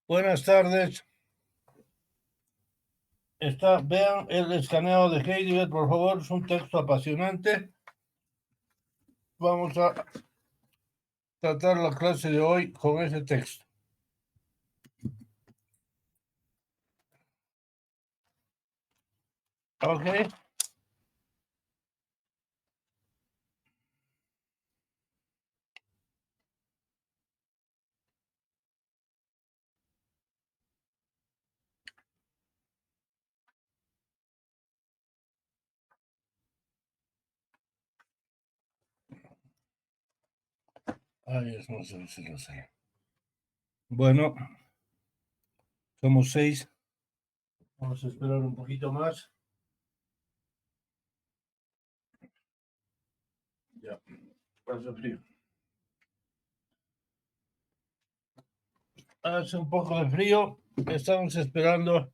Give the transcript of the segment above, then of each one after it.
Buenas tardes. Vean el escaneado de Heidegger, por favor. Es un texto apasionante. Vamos a tratar la clase de hoy con ese texto. Ok. Ay, eso no sé si lo sé. Bueno, somos 6. Vamos a esperar un poquito más. Ya, hace frío. Hace un poco de frío. Estamos esperando.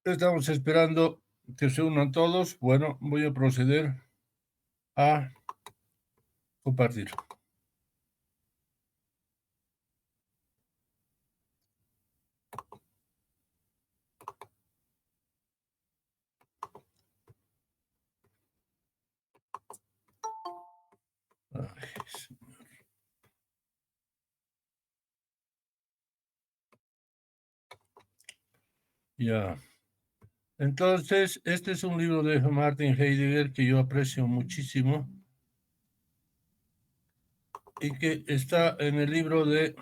Estamos esperando que se unan todos. Bueno, voy a proceder a compartir. Ay, ya. Entonces, este es un libro de Martin Heidegger que yo aprecio muchísimo y que está en el libro de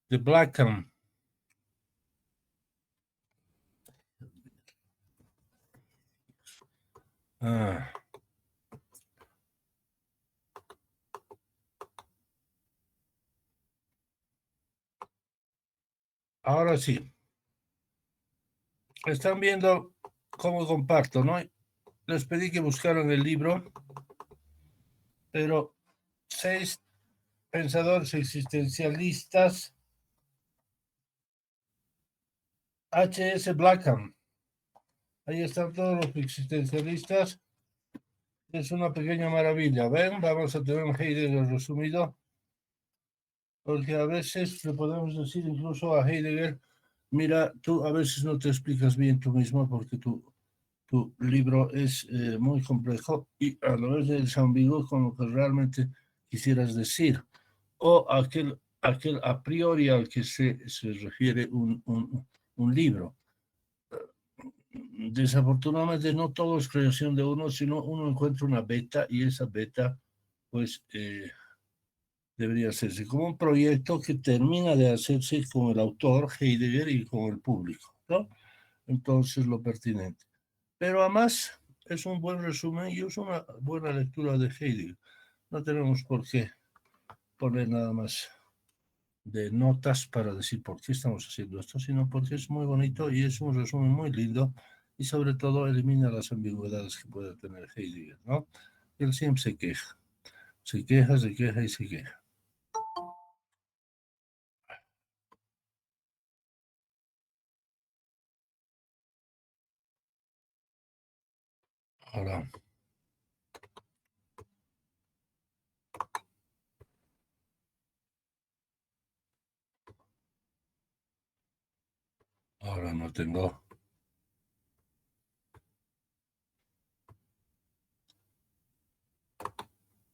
Blackham. Ahora sí. Están viendo cómo comparto, ¿no? Les pedí que buscaran el libro, pero 6 pensadores existencialistas, H.S. Blackham. Ahí están todos los existencialistas. Es una pequeña maravilla. ¿Ven? Vamos a tener un Heidegger resumido, porque a veces le podemos decir incluso a Heidegger, mira, tú a veces no te explicas bien tú mismo porque tu libro es muy complejo y a la vez es ambiguo con lo que realmente quisieras decir, o aquel a priori al que se refiere un libro. Desafortunadamente no todo es creación de uno, sino uno encuentra una beta y esa beta pues debería hacerse como un proyecto que termina de hacerse con el autor Heidegger y con el público, ¿no? Entonces lo pertinente. Pero además es un buen resumen y es una buena lectura de Heidegger. No tenemos por qué poner nada más de notas para decir por qué estamos haciendo esto, sino porque es muy bonito y es un resumen muy lindo y sobre todo elimina las ambigüedades que puede tener Heidegger, ¿no? Él siempre se queja y se queja. Ahora, ahora no tengo.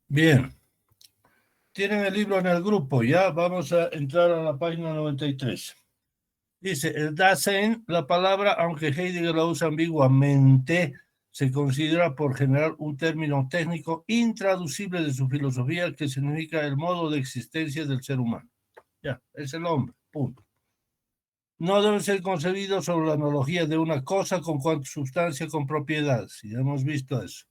Bien. Tienen el libro en el grupo, ya vamos a entrar a la página 93. Dice, el Dasein, la palabra, aunque Heidegger la usa ambiguamente, se considera por general un término técnico intraducible de su filosofía que significa el modo de existencia del ser humano. Ya, es el hombre, punto. No debe ser concebido sobre la analogía de una cosa con cuanto sustancia con propiedades. Ya hemos visto eso.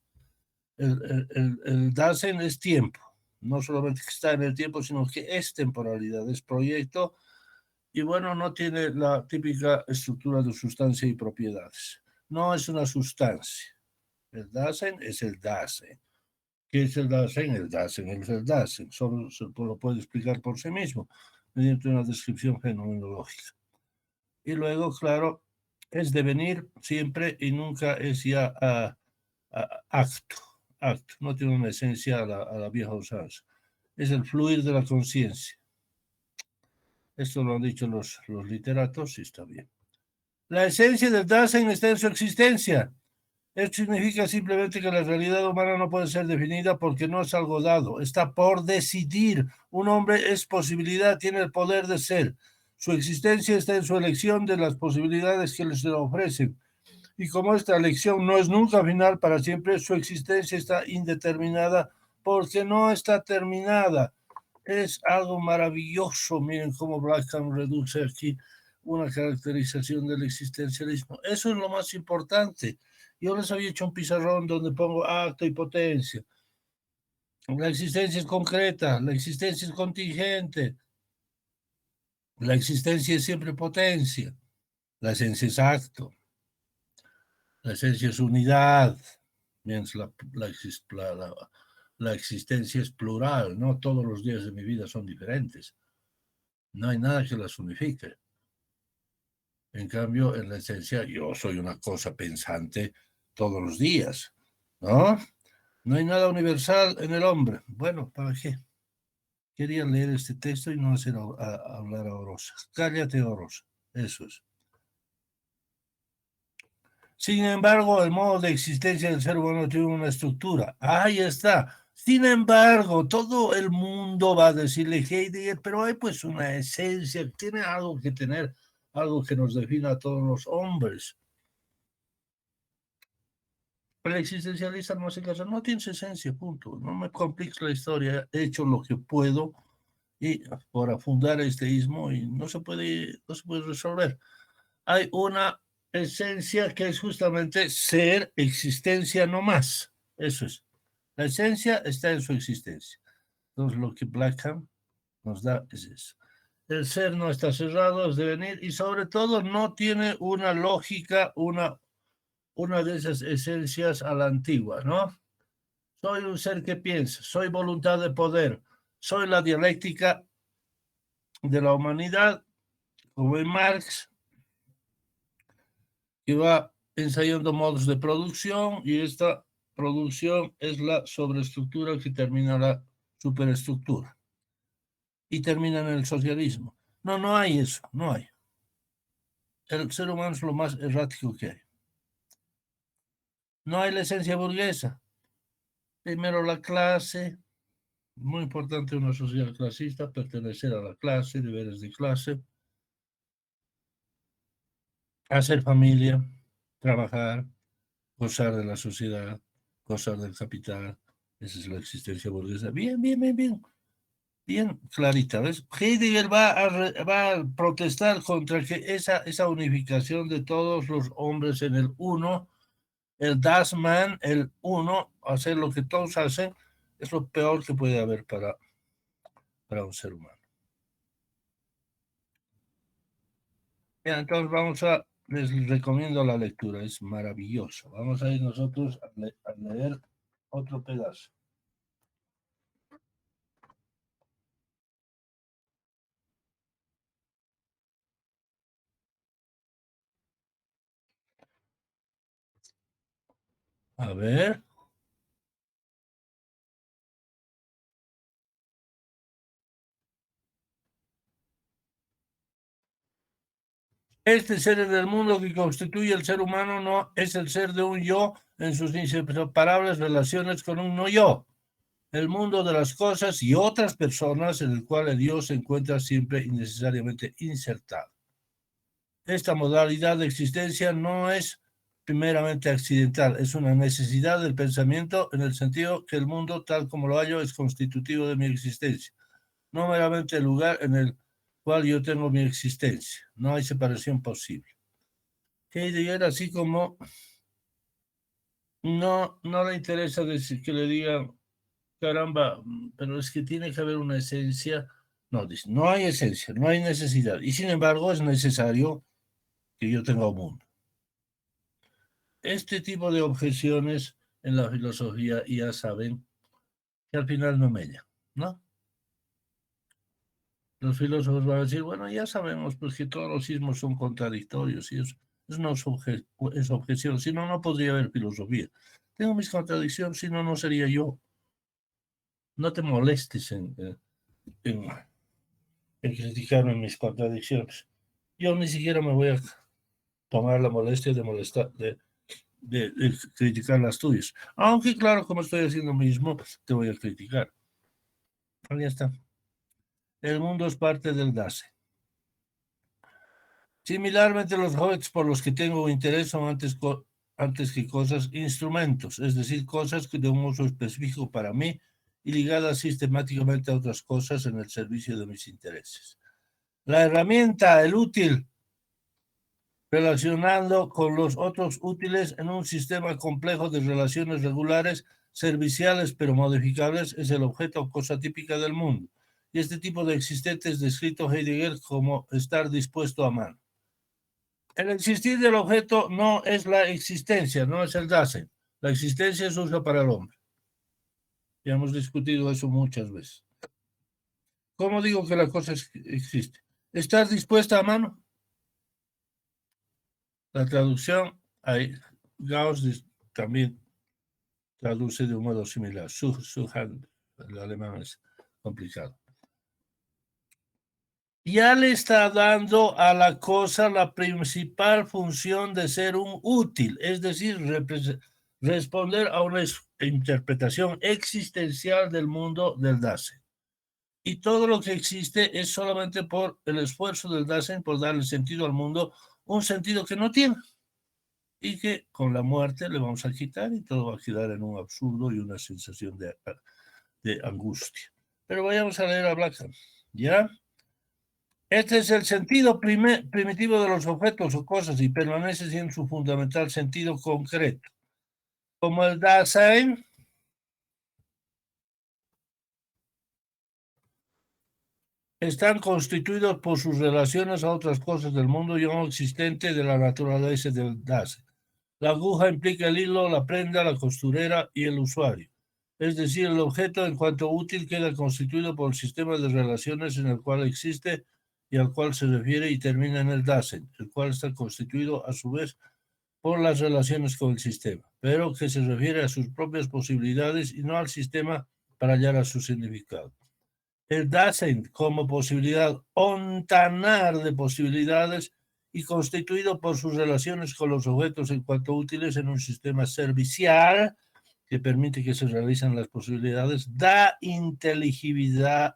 El Dasein es tiempo. No solamente que está en el tiempo, sino que es temporalidad, es proyecto. Y bueno, no tiene la típica estructura de sustancia y propiedades. No es una sustancia. El Dasein es el Dasein. ¿Qué es el Dasein? El Dasein es el Dasein. Solo se lo puede explicar por sí mismo mediante una descripción fenomenológica. Y luego, claro, es devenir siempre y nunca es ya acto. No tiene una esencia a la vieja usanza. Es el fluir de la conciencia. Esto lo han dicho los literatos y está bien. La esencia del Dasein está en su existencia. Esto significa simplemente que la realidad humana no puede ser definida porque no es algo dado, está por decidir. Un hombre es posibilidad, tiene el poder de ser. Su existencia está en su elección de las posibilidades que se le ofrecen. Y como esta elección no es nunca final para siempre, su existencia está indeterminada porque no está terminada. Es algo maravilloso. Miren cómo Blackham reduce aquí una caracterización del existencialismo. Eso es lo más importante. Yo les había hecho un pizarrón donde pongo acto y potencia. La existencia es concreta, la existencia es contingente, la existencia es siempre potencia, la esencia es acto, la esencia es unidad, mientras la existencia es plural, no todos los días de mi vida son diferentes, no hay nada que las unifique. En cambio, en la esencia, yo soy una cosa pensante todos los días, ¿no? No hay nada universal en el hombre. Bueno, ¿para qué? Quería leer este texto y no hacer hablar a Orosa. Cállate, Orosa. Eso es. Sin embargo, el modo de existencia del ser humano tiene una estructura. Ahí está. Sin embargo, todo el mundo va a decirle Heidegger, pero hay pues una esencia, tiene algo que tener, algo que nos defina a todos los hombres. El existencialista no hace caso, no tiene esencia, punto. No me compliques la historia, he hecho lo que puedo y para fundar este ismo y no se puede resolver. Hay una esencia que es justamente ser, existencia no más. Eso es. La esencia está en su existencia. Entonces lo que Blackham nos da es eso. El ser no está cerrado, es devenir y sobre todo no tiene una lógica, una de esas esencias a la antigua, ¿no? Soy un ser que piensa, soy voluntad de poder, soy la dialéctica de la humanidad, como en Marx, que va ensayando modos de producción y esta producción es la sobreestructura que termina la superestructura y termina en el socialismo. No, no hay eso, no hay. El ser humano es lo más errático que hay. No hay la esencia burguesa. Primero la clase, muy importante una sociedad clasista, pertenecer a la clase, deberes de clase, hacer familia, trabajar, gozar de la sociedad, gozar del capital. Esa es la existencia burguesa. Bien, bien, bien, bien. Bien clarita, ¿ves? Heidegger va a protestar contra que esa unificación de todos los hombres en el uno, el Das Man, el uno, hacer lo que todos hacen, es lo peor que puede haber para un ser humano. Bien, entonces les recomiendo la lectura, es maravilloso. Vamos a ir nosotros a leer otro pedazo. A ver. Este ser del mundo que constituye el ser humano no es el ser de un yo en sus inseparables relaciones con un no yo. El mundo de las cosas y otras personas en el cual el yo se encuentra siempre innecesariamente insertado. Esta modalidad de existencia no es primeramente accidental, es una necesidad del pensamiento en el sentido que el mundo tal como lo hallo es constitutivo de mi existencia, no meramente el lugar en el cual yo tengo mi existencia. No hay separación posible. Heidegger, así como no le interesa decir que le digan, caramba, pero es que tiene que haber una esencia. No, dice, no hay esencia, no hay necesidad. Y sin embargo es necesario que yo tenga un mundo. Este tipo de objeciones en la filosofía ya saben que al final no mella, ¿no? Los filósofos van a decir, bueno, ya sabemos pues que todos los sismos son contradictorios y eso. no es objeción, si no, no podría haber filosofía. Tengo mis contradicciones, si no, no sería yo. No te molestes en criticarme mis contradicciones. Yo ni siquiera me voy a tomar la molestia de molestar, de criticar las tuyas. Aunque, claro, como estoy haciendo mismo, te voy a criticar. Ahí está. El mundo es parte del Dasein. Similarmente, los objetos por los que tengo interés son antes que cosas, instrumentos, es decir, cosas de un uso específico para mí y ligadas sistemáticamente a otras cosas en el servicio de mis intereses. La herramienta, el útil, relacionando con los otros útiles en un sistema complejo de relaciones regulares, serviciales pero modificables, es el objeto o cosa típica del mundo. Y este tipo de existente es descrito Heidegger como estar dispuesto a mano. El existir del objeto no es la existencia, no es el Dasein. La existencia es uso para el hombre. Ya hemos discutido eso muchas veces. ¿Cómo digo que la cosa existe? ¿Estar dispuesta a mano? La traducción, ahí, Gauss también traduce de un modo similar. Hand, el alemán es complicado. Ya le está dando a la cosa la principal función de ser un útil, es decir, responder a una interpretación existencial del mundo del Dasein. Y todo lo que existe es solamente por el esfuerzo del Dasein por darle sentido al mundo, un sentido que no tiene. Y que con la muerte le vamos a quitar y todo va a quedar en un absurdo y una sensación de angustia. Pero vayamos a leer a Blackham, ¿ya? Este es el sentido primitivo de los objetos o cosas y permanece en su fundamental sentido concreto. Como el Dasein están constituidos por sus relaciones a otras cosas del mundo y no existente de la naturaleza del Dasein. La aguja implica el hilo, la prenda, la costurera y el usuario. Es decir, el objeto en cuanto útil queda constituido por el sistema de relaciones en el cual existe y al cual se refiere y termina en el Dasein, el cual está constituido a su vez por las relaciones con el sistema, pero que se refiere a sus propias posibilidades y no al sistema para hallar a su significado. El Dasein como posibilidad ontanar de posibilidades y constituido por sus relaciones con los objetos en cuanto útiles en un sistema servicial que permite que se realicen las posibilidades, da inteligibilidad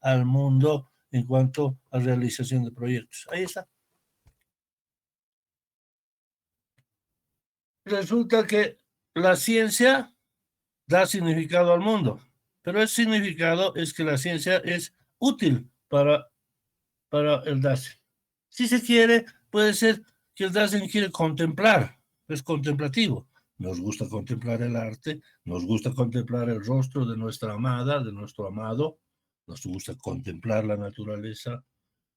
al mundo en cuanto a realización de proyectos. Ahí está. Resulta que la ciencia da significado al mundo, pero el significado es que la ciencia es útil para el Dasein. Si se quiere, puede ser que el Dasein quiere contemplar, es contemplativo. Nos gusta contemplar el arte, nos gusta contemplar el rostro de nuestra amada, de nuestro amado, nos gusta contemplar la naturaleza,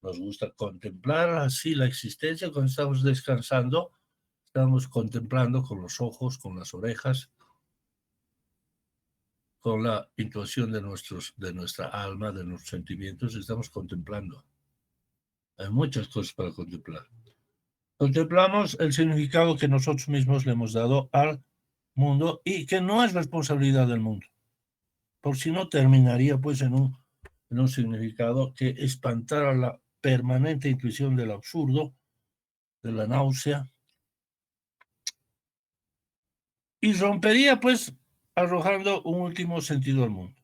nos gusta contemplar así la existencia cuando estamos descansando, estamos contemplando con los ojos, con las orejas, con la intuición de nuestra alma, de nuestros sentimientos, estamos contemplando. Hay muchas cosas para contemplar. Contemplamos el significado que nosotros mismos le hemos dado al mundo y que no es responsabilidad del mundo. Por si no, terminaría pues en un significado que espantara la permanente intuición del absurdo, de la náusea, y rompería pues arrojando un último sentido al mundo.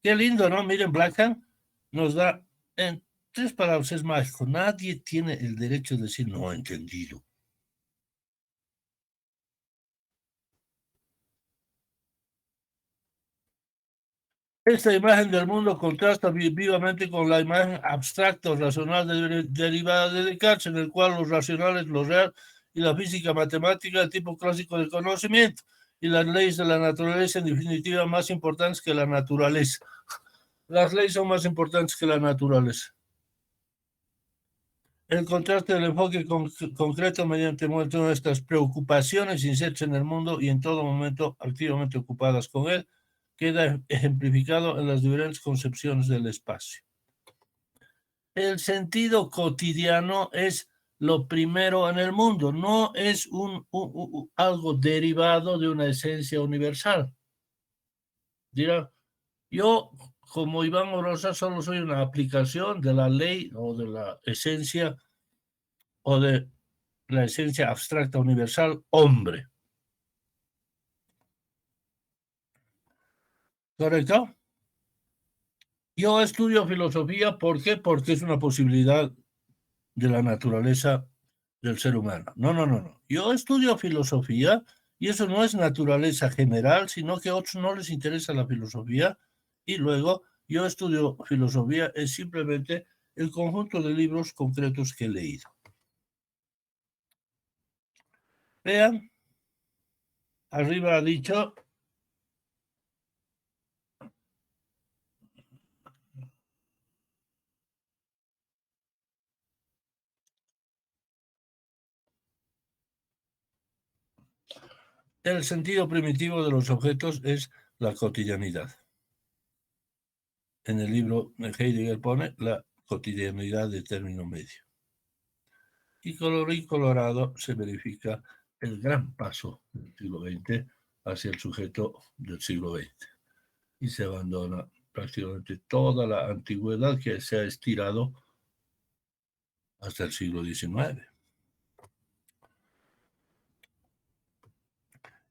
Qué lindo, ¿no? Miren, Blackham nos da en 3 palabras, es mágico. Nadie tiene el derecho de decir no he entendido. Esta imagen del mundo contrasta vivamente con la imagen abstracta o racional derivada de Descartes, en el cual lo racional es lo real y la física matemática el tipo clásico del conocimiento y las leyes de la naturaleza en definitiva más importantes que la naturaleza. Las leyes son más importantes que la naturaleza. El contraste del enfoque concreto mediante nuestras preocupaciones insertas en el mundo y en todo momento activamente ocupadas con él, queda ejemplificado en las diferentes concepciones del espacio. el sentido cotidiano es lo primero en el mundo, no es algo derivado de una esencia universal. Dirá, yo como Iván Orosa solo soy una aplicación de la ley o de la esencia o de la esencia abstracta universal hombre. ¿Correcto? Yo estudio filosofía, ¿por qué? Porque es una posibilidad de la naturaleza del ser humano. No, no, no, no. Yo estudio filosofía y eso no es naturaleza general, sino que a otros no les interesa la filosofía y luego yo estudio filosofía es simplemente el conjunto de libros concretos que he leído. Vean, arriba ha dicho el sentido primitivo de los objetos es la cotidianidad. En el libro Heidegger pone la cotidianidad de término medio. Y colorín colorado se verifica el gran paso del siglo XX hacia el sujeto del siglo XX. Y se abandona prácticamente toda la antigüedad que se ha estirado hasta el siglo XIX.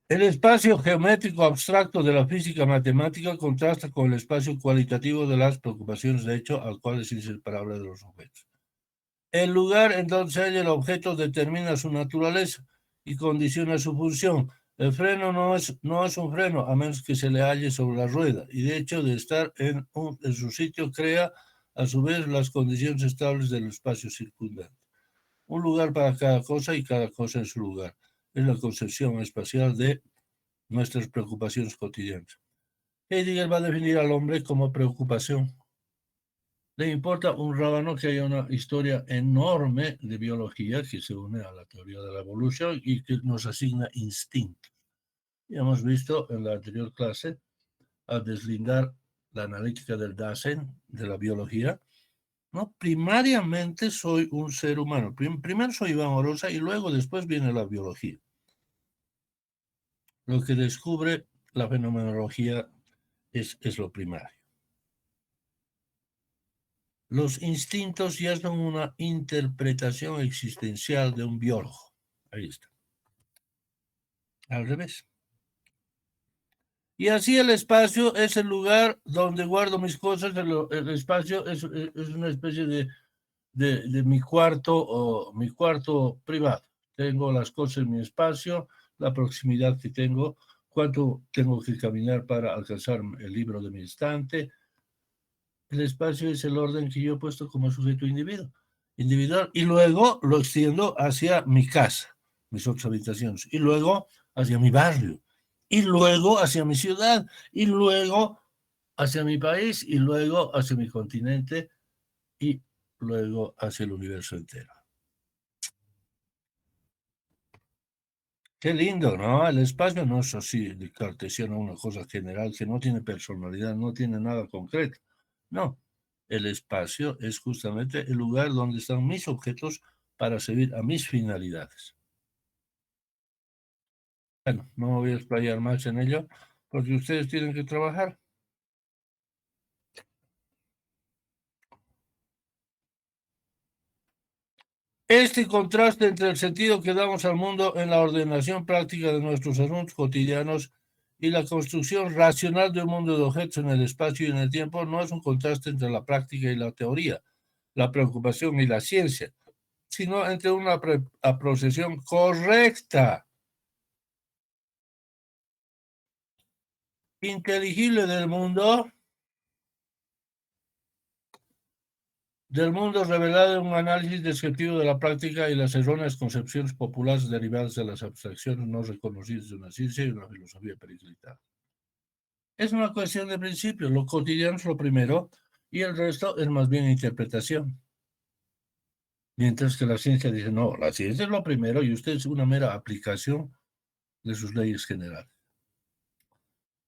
El espacio geométrico abstracto de la física matemática contrasta con el espacio cualitativo de las preocupaciones de hecho, al cual es inseparable de los objetos. El lugar en donde se halla el objeto determina su naturaleza y condiciona su función. El freno no es un freno, a menos que se le halle sobre la rueda, y de hecho de estar en su sitio crea a su vez las condiciones estables del espacio circundante. Un lugar para cada cosa y cada cosa en su lugar. Es la concepción espacial de nuestras preocupaciones cotidianas. Heidegger va a definir al hombre como preocupación. Le importa un rábano que haya una historia enorme de biología que se une a la teoría de la evolución y que nos asigna instintos. Y hemos visto en la anterior clase al deslindar la analítica del Dasein de la biología. No, primariamente soy un ser humano. Primero soy Iván Orosa y luego después viene la biología. Lo que descubre la fenomenología es lo primario. Los instintos ya son una interpretación existencial de un biólogo. Ahí está. Al revés. Y así el espacio es el lugar donde guardo mis cosas. El espacio es una especie de mi cuarto o mi cuarto privado. Tengo las cosas en mi espacio, la proximidad que tengo, cuánto tengo que caminar para alcanzar el libro de mi estante. El espacio es el orden que yo he puesto como sujeto individual y luego lo extiendo hacia mi casa, mis 8 habitaciones, y luego hacia mi barrio, y luego hacia mi ciudad, y luego hacia mi país, y luego hacia mi continente, y luego hacia el universo entero. Qué lindo, ¿no? El espacio no es así de cartesiano, una cosa general que no tiene personalidad, no tiene nada concreto. No, el espacio es justamente el lugar donde están mis objetos para servir a mis finalidades. Bueno, no me voy a explayar más en ello porque ustedes tienen que trabajar. Este contraste entre el sentido que damos al mundo en la ordenación práctica de nuestros asuntos cotidianos y la construcción racional de un mundo de objetos en el espacio y en el tiempo no es un contraste entre la práctica y la teoría, la preocupación y la ciencia, sino entre una apreciación correcta, inteligible del mundo revelado en un análisis descriptivo de la práctica y las erróneas concepciones populares derivadas de las abstracciones no reconocidas de una ciencia y una filosofía periclitada. Es una cuestión de principio, lo cotidiano es lo primero y el resto es más bien interpretación. Mientras que la ciencia dice, no, la ciencia es lo primero y usted es una mera aplicación de sus leyes generales.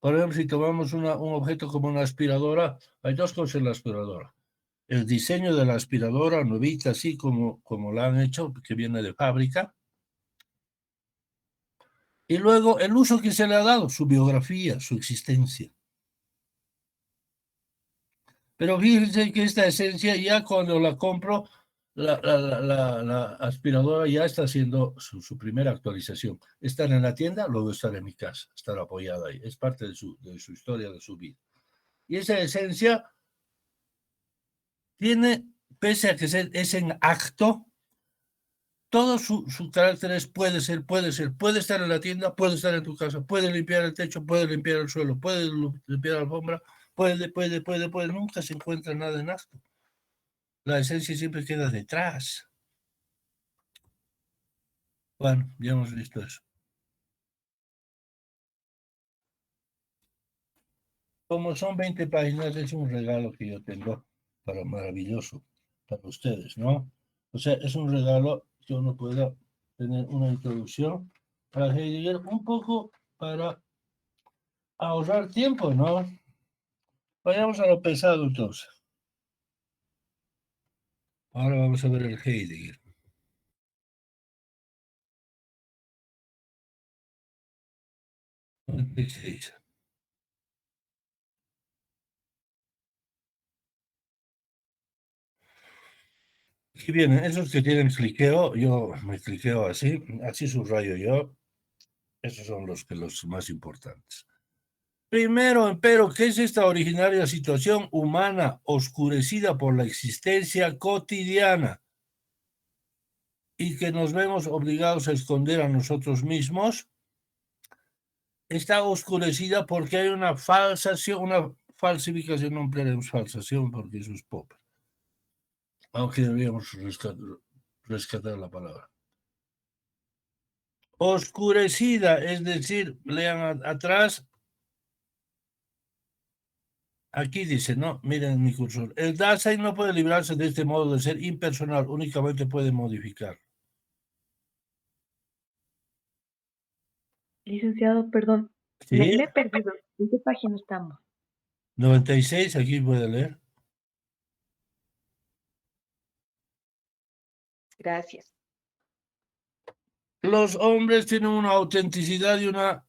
Por ejemplo, si tomamos un objeto como una aspiradora, hay dos cosas en la aspiradora. el diseño de la aspiradora nuevita, así como la han hecho, que viene de fábrica, y luego el uso que se le ha dado, su biografía, su existencia. Pero fíjense que esta esencia ya cuando la compro, la aspiradora ya está haciendo su primera actualización. Estar en la tienda, luego estar en mi casa, estar apoyada ahí. Es parte de su historia, de su vida. Y esa esencia tiene, pese a que es en acto, todo su carácter es puede ser, puede estar en la tienda, puede estar en tu casa, puede limpiar el techo, puede limpiar el suelo, puede limpiar la alfombra, puede, nunca se encuentra nada en acto. La esencia siempre queda detrás. Bueno, ya hemos visto eso. Como son 20 páginas, es un regalo que yo tengo maravilloso para ustedes, ¿no? O sea, es un regalo que uno pueda tener una introducción para Heidegger, un poco para ahorrar tiempo, ¿no? Vayamos a lo pesado entonces. Ahora vamos a ver el Heidegger. 96. Aquí vienen esos que tienen cliqueo, yo me cliqueo así subrayo yo. Esos son los más importantes. Primero, empero, ¿qué es esta originaria situación humana oscurecida por la existencia cotidiana y que nos vemos obligados a esconder a nosotros mismos? Está oscurecida porque hay una falsificación, no emplearemos falsación porque eso es pop, aunque deberíamos rescatar la palabra. Oscurecida, es decir, lean atrás. Aquí dice, no, miren mi cursor. El Dasein no puede librarse de este modo de ser impersonal, únicamente puede modificar. Licenciado, perdón, ¿Sí? me he perdido. ¿En qué página estamos? 96, aquí puede leer. Gracias. Los hombres tienen una autenticidad y una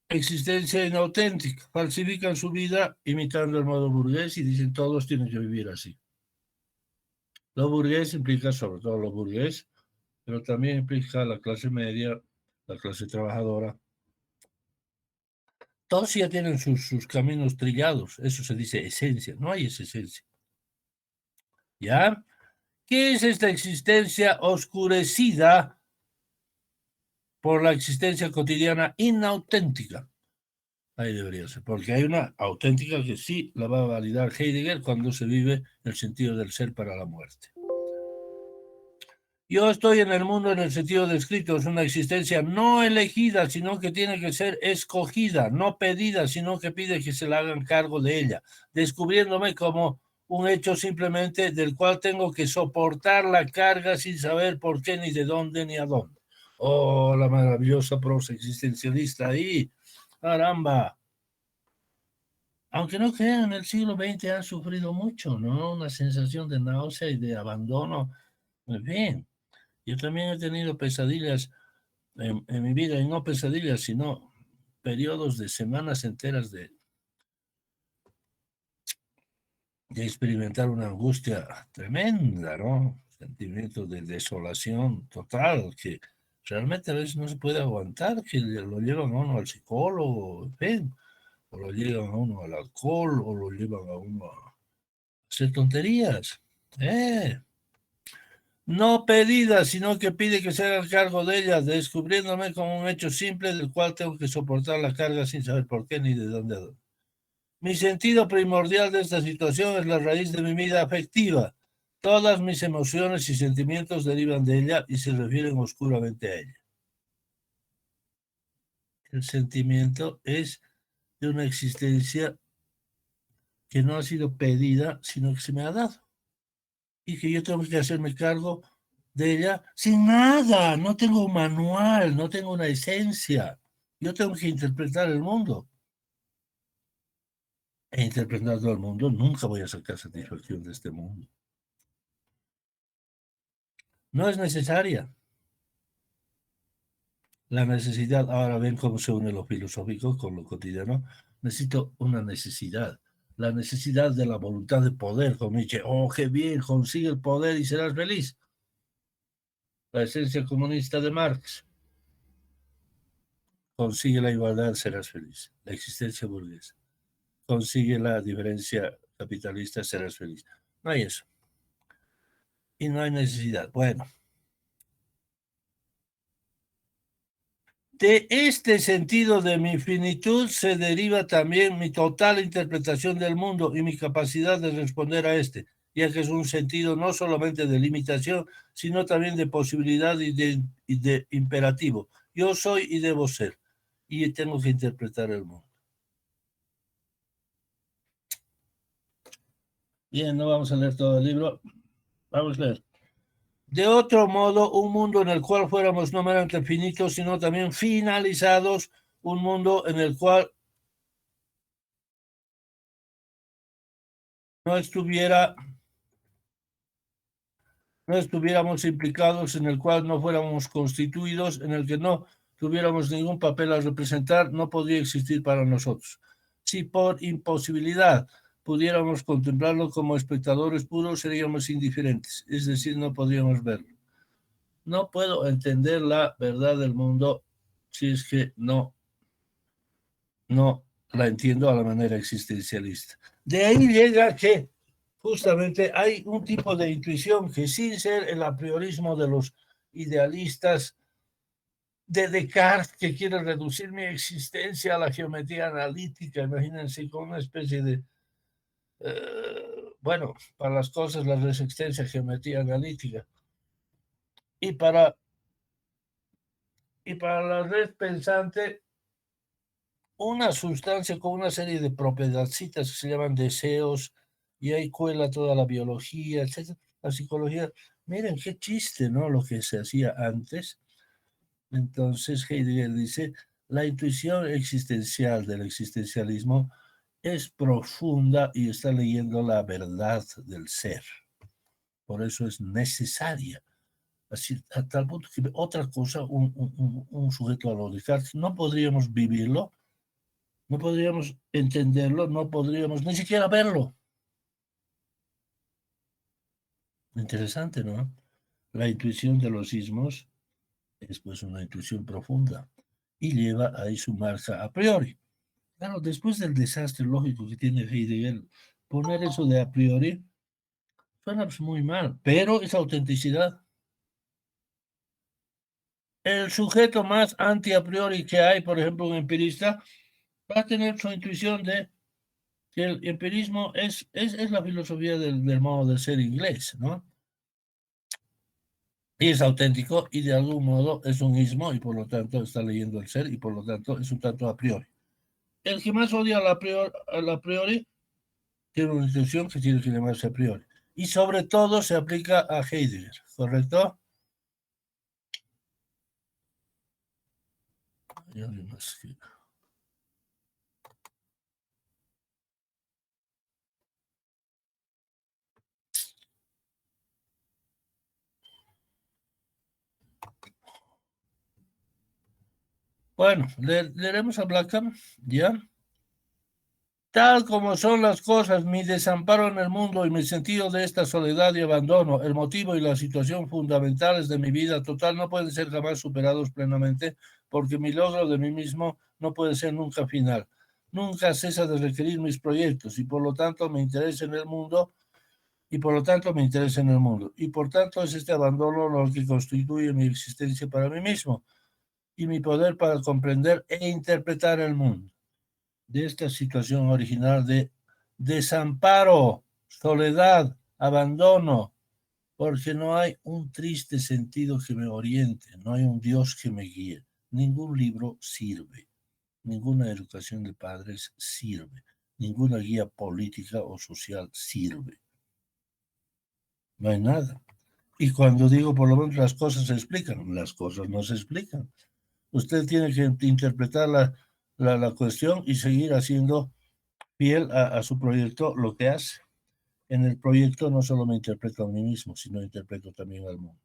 existencia inauténtica. Falsifican su vida imitando el modo burgués y dicen todos tienen que vivir así. Lo burgués implica sobre todo lo burgués, pero también implica la clase media, la clase trabajadora. Todos ya tienen sus caminos trillados. Eso se dice esencia. No hay esa esencia. ¿Ya? ¿Qué es esta existencia oscurecida por la existencia cotidiana inauténtica? Ahí debería ser, porque hay una auténtica que sí la va a validar Heidegger cuando se vive el sentido del ser para la muerte. Yo estoy en el mundo en el sentido descrito, es una existencia no elegida, sino que tiene que ser escogida, no pedida, sino que pide que se le hagan cargo de ella, descubriéndome como un hecho simplemente del cual tengo que soportar la carga sin saber por qué, ni de dónde, ni a dónde. Oh, la maravillosa prosa existencialista ahí, caramba. Aunque no crean, en el siglo XX han sufrido mucho, ¿no? Una sensación de náusea y de abandono. En fin, yo también he tenido pesadillas en mi vida, y no pesadillas, sino periodos de semanas enteras de experimentar una angustia tremenda, ¿no? Sentimientos de desolación total, que realmente a veces no se puede aguantar, que lo llevan a uno al psicólogo, en fin, o lo llevan a uno al alcohol, o lo llevan a uno a hacer tonterías. No pedida, sino que pide que se haga cargo de ella, descubriéndome como un hecho simple del cual tengo que soportar la carga sin saber por qué ni de dónde. Mi sentido primordial de esta situación es la raíz de mi vida afectiva. Todas mis emociones y sentimientos derivan de ella y se refieren oscuramente a ella. El sentimiento es de una existencia que no ha sido pedida, sino que se me ha dado. Y que yo tengo que hacerme cargo de ella sin nada. No tengo un manual, no tengo una esencia. Yo tengo que interpretar el mundo. e interpretando al mundo, nunca voy a sacar satisfacción de este mundo. No es necesaria. La necesidad, ahora ven cómo se une lo filosófico con lo cotidiano. Necesito una necesidad. La necesidad de la voluntad de poder, como Nietzsche. Oh, qué bien, consigue el poder y serás feliz. La esencia comunista de Marx. Consigue la igualdad, serás feliz. La existencia burguesa. Consigue la diferencia capitalista, serás feliz. No hay eso. Y no hay necesidad. Bueno. De este sentido de mi finitud se deriva también mi total interpretación del mundo y mi capacidad de responder a este, ya que es un sentido no solamente de limitación, sino también de posibilidad y de imperativo. Yo soy y debo ser, y tengo que interpretar el mundo. Bien, no vamos a leer todo el libro. Vamos a leer. De otro modo, un mundo en el cual fuéramos no meramente finitos, sino también finalizados, un mundo en el cual no estuviéramos implicados, en el cual no fuéramos constituidos, en el que no tuviéramos ningún papel a representar, no podría existir para nosotros. Si por imposibilidad pudiéramos contemplarlo como espectadores puros, seríamos indiferentes, es decir, no podríamos verlo. No puedo entender la verdad del mundo si es que no la entiendo a la manera existencialista. De ahí llega que justamente hay un tipo de intuición que, sin ser el apriorismo de los idealistas de Descartes, que quiere reducir mi existencia a la geometría analítica, imagínense, con una especie de bueno, para las cosas la resistencia geometría analítica, y para la red pensante una sustancia con una serie de propiedadcitas que se llaman deseos, y ahí cuela toda la biología, etcétera, la psicología. Miren qué chiste, ¿no? Lo que se hacía antes. Entonces Heidegger dice, la intuición existencial del existencialismo es profunda y está leyendo la verdad del ser. Por eso es necesaria. Así, a tal punto que otra cosa, un sujeto a lo Descartes, no podríamos vivirlo, no podríamos entenderlo, no podríamos ni siquiera verlo. Interesante, ¿no? La intuición de los ismos es pues una intuición profunda y lleva ahí su marca a priori. Claro, después del desastre lógico que tiene Heidegger, poner eso de a priori suena pues muy mal, pero es autenticidad. El sujeto más anti a priori que hay, por ejemplo, un empirista, va a tener su intuición de que el empirismo es la filosofía del modo de ser inglés, ¿no? Y es auténtico y de algún modo es un ismo y por lo tanto está leyendo el ser y por lo tanto es un tanto a priori. El que más odia a priori tiene una intención que tiene que llamarse a priori. Y sobre todo se aplica a Heidegger, ¿correcto? Hay alguien más que... Bueno, leeremos a Blackham, ¿ya? Tal como son las cosas, mi desamparo en el mundo y mi sentido de esta soledad y abandono, el motivo y la situación fundamentales de mi vida total no pueden ser jamás superados plenamente, porque mi logro de mí mismo no puede ser nunca final. Nunca cesa de requerir mis proyectos y por lo tanto me interesa en el mundo y por lo tanto me interesa en el mundo. Y por tanto es este abandono lo que constituye mi existencia para mí mismo y mi poder para comprender e interpretar el mundo. De esta situación original de desamparo, soledad, abandono, porque no hay un triste sentido que me oriente, no hay un Dios que me guíe. Ningún libro sirve, ninguna educación de padres sirve, ninguna guía política o social sirve. No hay nada. Y cuando digo por lo menos las cosas se explican, las cosas no se explican. Usted tiene que interpretar la cuestión y seguir haciendo fiel a su proyecto, lo que hace. En el proyecto no solo me interpreto a mí mismo, sino interpreto también al mundo.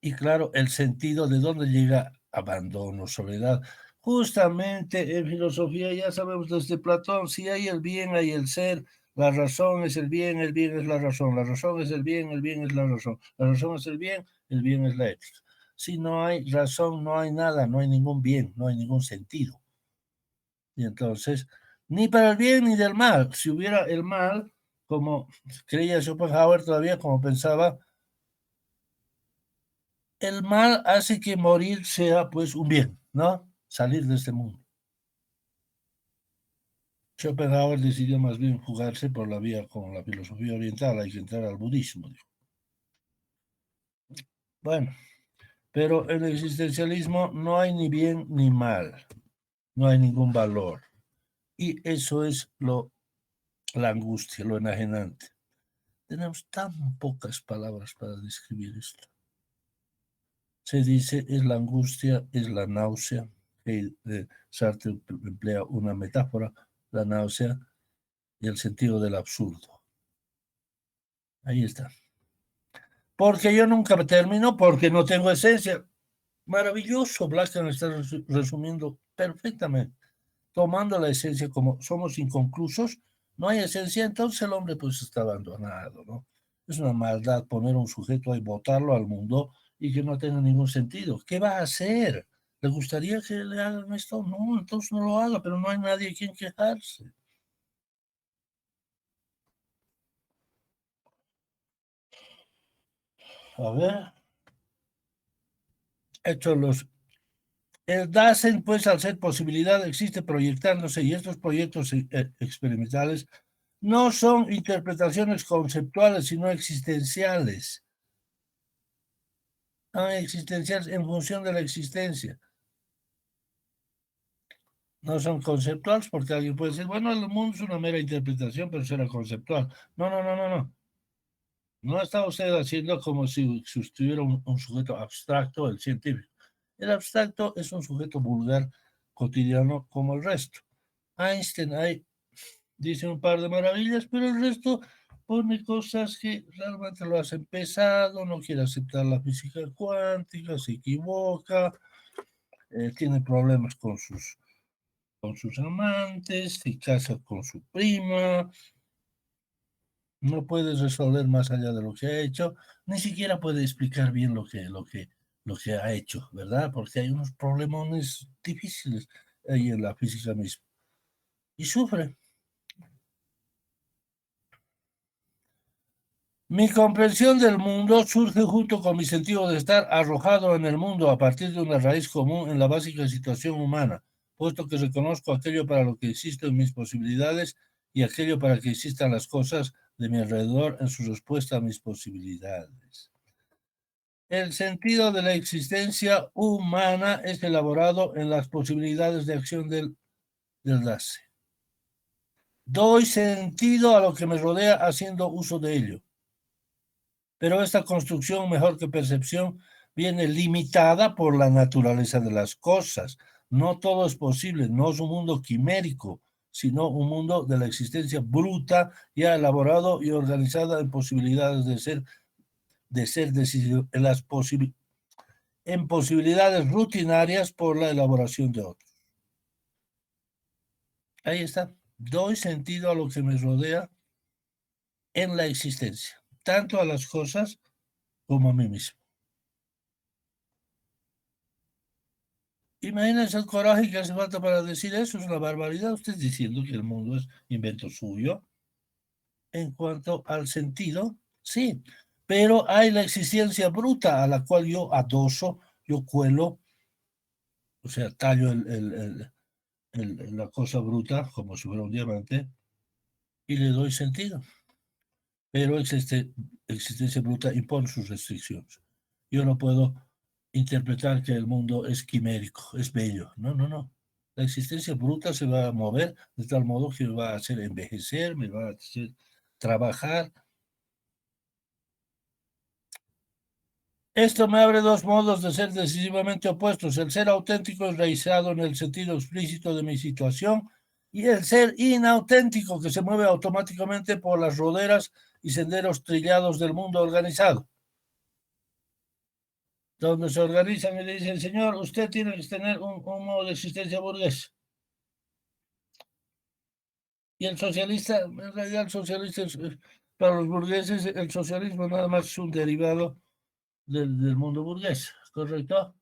Y claro, el sentido de dónde llega abandono, soledad. Justamente en filosofía ya sabemos desde Platón, si hay el bien, hay el ser, la razón es el bien es la razón es el bien es la razón es el bien es la ética. Si no hay razón, no hay nada, no hay ningún bien, no hay ningún sentido. Y entonces, ni para el bien ni del mal. Si hubiera el mal, como creía Schopenhauer todavía, como pensaba, el mal hace que morir sea pues un bien, ¿no? Salir de este mundo. Schopenhauer decidió más bien jugarse por la vía con la filosofía oriental, hay que entrar al budismo. Dijo. Bueno, pero en el existencialismo no hay ni bien ni mal, no hay ningún valor. Y eso es la angustia, lo enajenante. Tenemos tan pocas palabras para describir esto. Se dice es la angustia, es la náusea. Sartre emplea una metáfora, la náusea y el sentido del absurdo. Ahí está. Porque yo nunca termino, porque no tengo esencia. Maravilloso, Blascan está resumiendo perfectamente. Tomando la esencia como somos inconclusos, no hay esencia, entonces el hombre pues está abandonado, ¿no? Es una maldad poner a un sujeto ahí, botarlo al mundo y que no tenga ningún sentido. ¿Qué va a hacer? ¿Le gustaría que le hagan esto? No, entonces no lo haga, pero no hay nadie a quien quejarse. A ver, hechos los... El Dasein, pues, al ser posibilidad, existe proyectándose y estos proyectos experimentales no son interpretaciones conceptuales, sino existenciales. Existenciales en función de la existencia. No son conceptuales porque alguien puede decir, bueno, el mundo es una mera interpretación, pero será conceptual. No, no, no, no, no. No está usted haciendo como si estuviera un sujeto abstracto, el científico. El abstracto es un sujeto vulgar, cotidiano, como el resto. Einstein ahí dice un par de maravillas, pero el resto pone cosas que realmente lo hacen pesado, no quiere aceptar la física cuántica, se equivoca, tiene problemas con sus amantes, se casa con su prima, no puede resolver más allá de lo que ha hecho, ni siquiera puede explicar bien lo que ha hecho, ¿verdad? Porque hay unos problemones difíciles ahí en la física misma. Y sufre. Mi comprensión del mundo surge junto con mi sentido de estar arrojado en el mundo a partir de una raíz común en la básica situación humana, puesto que reconozco aquello para lo que existen mis posibilidades y aquello para que existan las cosas de mi alrededor en su respuesta a mis posibilidades. El sentido de la existencia humana es elaborado en las posibilidades de acción del Dasein. Doy sentido a lo que me rodea haciendo uso de ello. Pero esta construcción, mejor que percepción, viene limitada por la naturaleza de las cosas. No todo es posible, no es un mundo quimérico, sino un mundo de la existencia bruta, ya elaborado y organizada en posibilidades en posibilidades rutinarias por la elaboración de otros. Ahí está. Doy sentido a lo que me rodea en la existencia, tanto a las cosas como a mí mismo. Imagínense el coraje que hace falta para decir eso, es una barbaridad. Usted diciendo que el mundo es invento suyo. En cuanto al sentido, sí, pero hay la existencia bruta a la cual yo adoso, yo cuelo, o sea, tallo la cosa bruta como si fuera un diamante y le doy sentido. Pero existencia bruta impone sus restricciones. Yo no puedo interpretar que el mundo es quimérico, es bello. No, no, no. La existencia bruta se va a mover de tal modo que me va a hacer envejecer, me va a hacer trabajar. Esto me abre dos modos de ser decisivamente opuestos: el ser auténtico enraizado en el sentido explícito de mi situación, y el ser inauténtico que se mueve automáticamente por las roderas y senderos trillados del mundo organizado, donde se organizan y le dicen: señor, usted tiene que tener un modo de existencia burgués. Y el socialista, en realidad el socialista para los burgueses, el socialismo nada más es un derivado del mundo burgués, ¿correcto?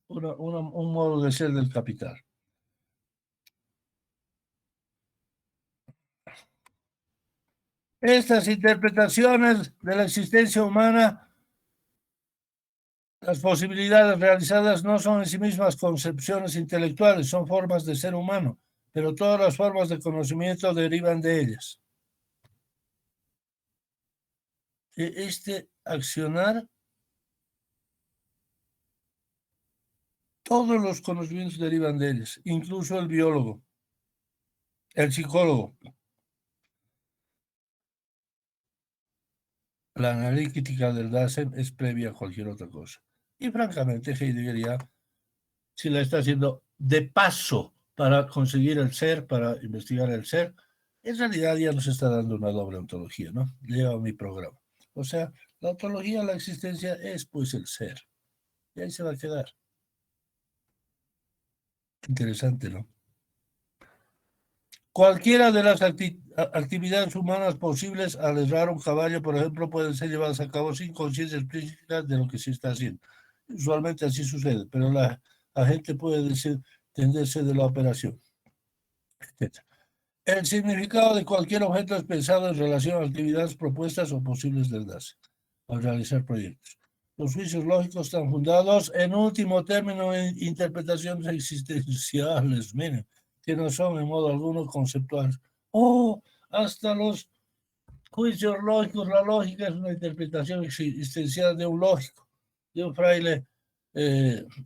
Un modo de ser del capital. Estas interpretaciones de la existencia humana, las posibilidades realizadas, no son en sí mismas concepciones intelectuales, son formas de ser humano, pero todas las formas de conocimiento derivan de ellas. Este accionar, todos los conocimientos derivan de ellas, incluso el biólogo, el psicólogo. La analítica del Dasein es previa a cualquier otra cosa. Y francamente, Heidegger ya, si la está haciendo de paso para conseguir el ser, para investigar el ser, en realidad ya nos está dando una doble ontología, ¿no? Lleva mi programa. O sea, la ontología, la existencia es pues el ser. Y ahí se va a quedar. Interesante, ¿no? Cualquiera de las actividades humanas posibles al herrar un caballo, por ejemplo, pueden ser llevadas a cabo sin conciencia explícita de lo que se está haciendo. Usualmente así sucede, pero la gente puede tenderse de la operación, etc. El significado de cualquier objeto es pensado en relación a actividades propuestas o posibles del DASE al realizar proyectos. Los juicios lógicos están fundados, en último término, en interpretaciones existenciales, miren, que no son en modo alguno conceptuales. Hasta los juicios lógicos, la lógica es una interpretación existencial de un lógico, de un fraile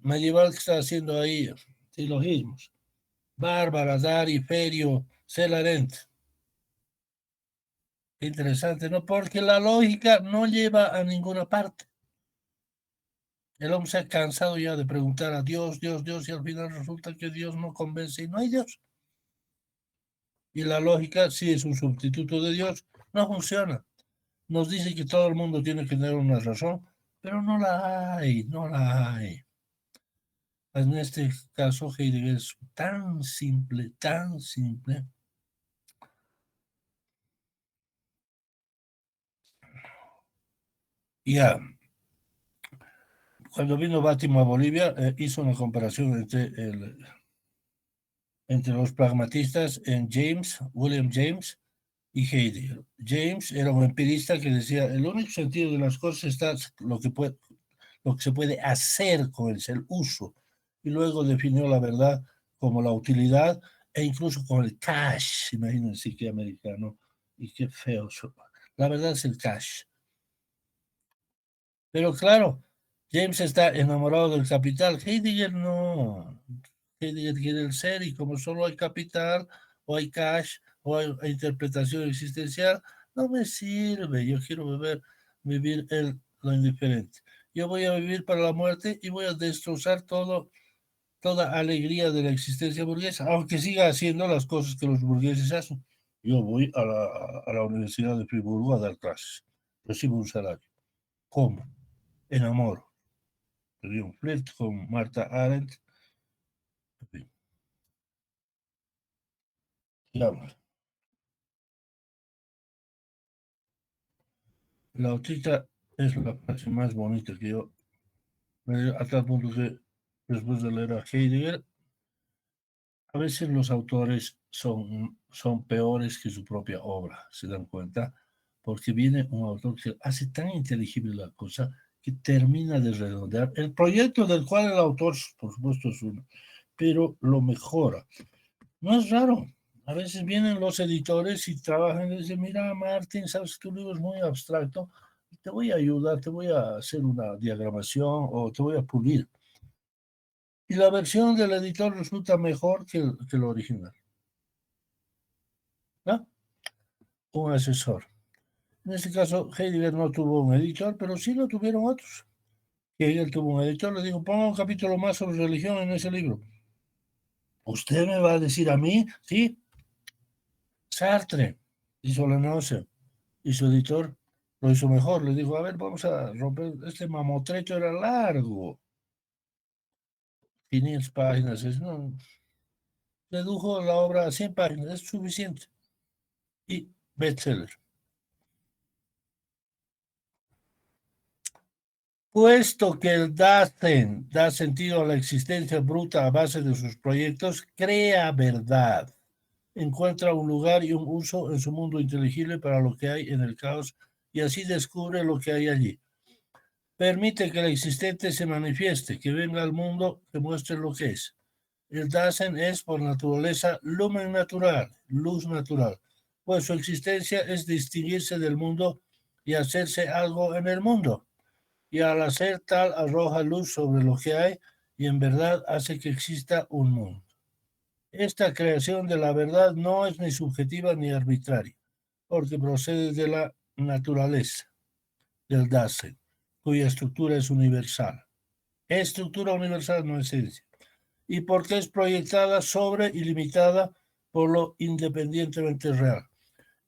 medieval que está haciendo ahí silogismos. Bárbara, Dari, Ferio, Celarent. Interesante, ¿no? Porque la lógica no lleva a ninguna parte. El hombre se ha cansado ya de preguntar a Dios, Dios, Dios, y al final resulta que Dios no convence y no hay Dios. Y la lógica, sí es un sustituto de Dios, no funciona. Nos dice que todo el mundo tiene que tener una razón, pero no la hay, no la hay. En este caso, Heidegger es tan simple, tan simple. Ya, cuando vino Bátimo a Bolivia, hizo una comparación entre los pragmatistas en William James y Heidegger. James era un empirista que decía: el único sentido de las cosas está lo que se puede hacer con el uso. Y luego definió la verdad como la utilidad e incluso con el cash. Imagínense qué americano y qué feo. La verdad es el cash. Pero claro, James está enamorado del capital. Heidegger no. Heidegger quiere el ser, y como solo hay capital, o hay cash, o hay interpretación existencial, no me sirve. Yo quiero vivir lo indiferente. Yo voy a vivir para la muerte y voy a destrozar toda alegría de la existencia burguesa, aunque siga haciendo las cosas que los burgueses hacen. Yo voy a la Universidad de Friburgo a dar clases. Recibo un salario. ¿Cómo? Enamoro. Tenía un flirt con Marta Arendt. En fin, digamos. La autista es la frase más bonita que yo, a tal punto que después de leer a Heidegger, a veces los autores son peores que su propia obra, ¿se dan cuenta? Porque viene un autor que hace tan inteligible la cosa que termina de redondear el proyecto del cual el autor, por supuesto, es uno, pero lo mejora. No es raro. A veces vienen los editores y trabajan y dicen: mira, Martín, sabes que tu libro es muy abstracto, te voy a ayudar, te voy a hacer una diagramación o te voy a pulir. Y la versión del editor resulta mejor que lo original, ¿no? Un asesor. En este caso, Heidegger no tuvo un editor, pero sí lo tuvieron otros. Hegel tuvo un editor, le dijo, ponga un capítulo más sobre religión en ese libro. ¿Usted me va a decir a mí? Sí. Sartre hizo la náusea y su editor lo hizo mejor. Le dijo, a ver, vamos a romper, este mamotreto era largo. 500 páginas, no, redujo la obra a 100 páginas, es suficiente. Y bestseller. Puesto que el Dasein da sentido a la existencia bruta a base de sus proyectos, crea verdad, encuentra un lugar y un uso en su mundo inteligible para lo que hay en el caos y así descubre lo que hay allí. Permite que el existente se manifieste, que venga al mundo, que muestre lo que es. El Dasein es por naturaleza lumen natural, luz natural, pues su existencia es distinguirse del mundo y hacerse algo en el mundo. Y al hacer tal arroja luz sobre lo que hay y en verdad hace que exista un mundo. Esta creación de la verdad no es ni subjetiva ni arbitraria, porque procede de la naturaleza del Dasein, cuya estructura es universal. Estructura universal, no esencia. Y porque es proyectada sobre y limitada por lo independientemente real.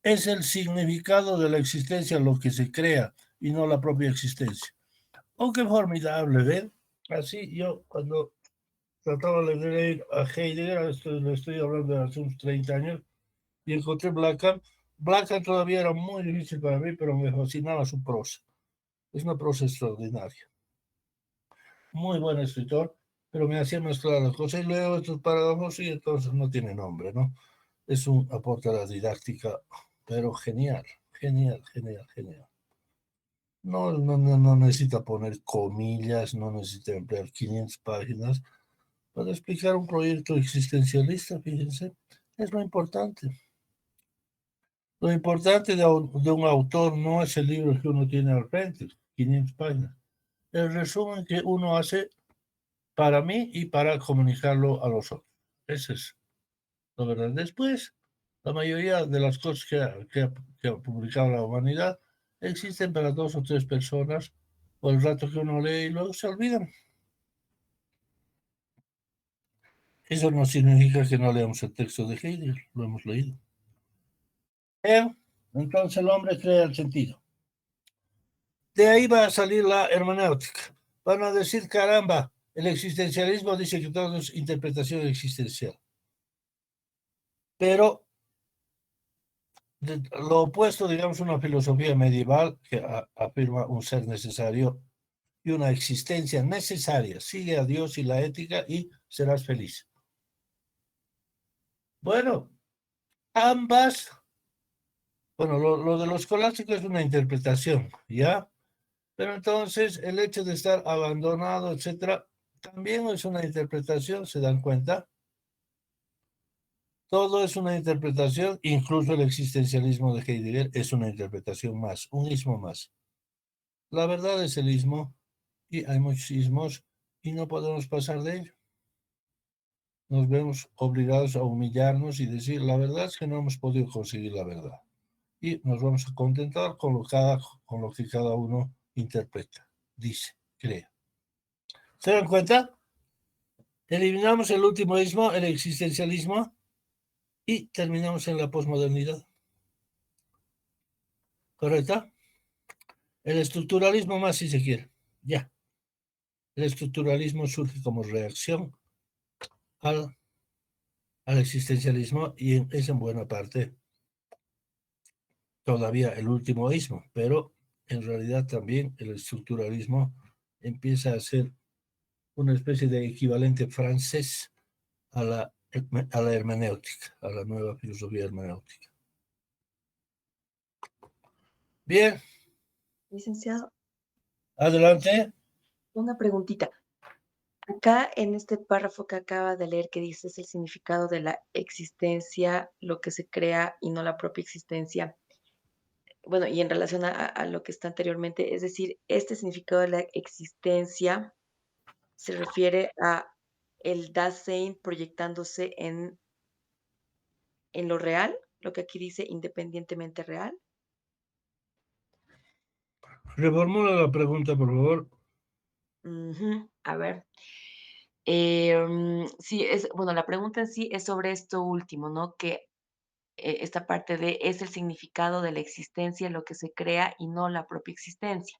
Es el significado de la existencia lo que se crea y no la propia existencia. Oh, qué formidable, ¿ven? Así yo cuando trataba de leer a Heidegger, lo estoy hablando de hace unos 30 años, y encontré Blackham. Blackham todavía era muy difícil para mí, pero me fascinaba su prosa. Es una prosa extraordinaria. Muy buen escritor, pero me hacía más claras las cosas. Y leo estos parágrafos y entonces no tiene nombre, ¿no? Es un aporte a la didáctica, pero genial, genial, genial, genial. No necesita poner comillas, no necesita emplear 500 páginas para explicar un proyecto existencialista, fíjense, es lo importante. Lo importante de un autor no es el libro que uno tiene al frente, 500 páginas. El resumen que uno hace para mí y para comunicarlo a los otros. Ese es lo verdad. Después, la mayoría de las cosas que ha publicado la humanidad existen para 2 o 3 personas por el rato que uno lee y luego se olvidan. Eso no significa que no leamos el texto de Heidegger, lo hemos leído. Entonces el hombre crea el sentido. De ahí va a salir la hermenéutica. Van a decir, caramba, el existencialismo dice que todo es interpretación existencial. Pero lo opuesto, digamos, una filosofía medieval que afirma un ser necesario y una existencia necesaria. Sigue a Dios y la ética y serás feliz. Bueno, ambas, bueno, lo de los escolástico es una interpretación, ¿ya? Pero entonces el hecho de estar abandonado, etcétera, también es una interpretación, ¿se dan cuenta? Todo es una interpretación, incluso el existencialismo de Heidegger es una interpretación más, un ismo más. La verdad es el ismo y hay muchos ismos y no podemos pasar de ello. Nos vemos obligados a humillarnos y decir, la verdad es que no hemos podido conseguir la verdad. Y nos vamos a contentar con lo que cada uno interpreta, dice, crea. ¿Se dan cuenta? Eliminamos el último ismo, el existencialismo, y terminamos en la posmodernidad. ¿Correcto? El estructuralismo más, si se quiere. Ya. El estructuralismo surge como reacción al existencialismo y es en buena parte todavía el último ismo, pero en realidad también el estructuralismo empieza a ser una especie de equivalente francés a la hermenéutica, a la nueva filosofía hermenéutica. Bien. Licenciado, Adelante. una preguntita. Acá en este párrafo que acaba de leer que dice es el significado de la existencia, lo que se crea y no la propia existencia. Bueno, y en relación a lo que está anteriormente, es decir, este significado de la existencia se refiere a el Dasein proyectándose en lo real, lo que aquí dice independientemente real. Reformula la pregunta, por favor. Ujú, a ver. Sí, bueno, la pregunta en sí es sobre esto último, ¿no? Que esta parte de es el significado de la existencia lo que se crea y no la propia existencia.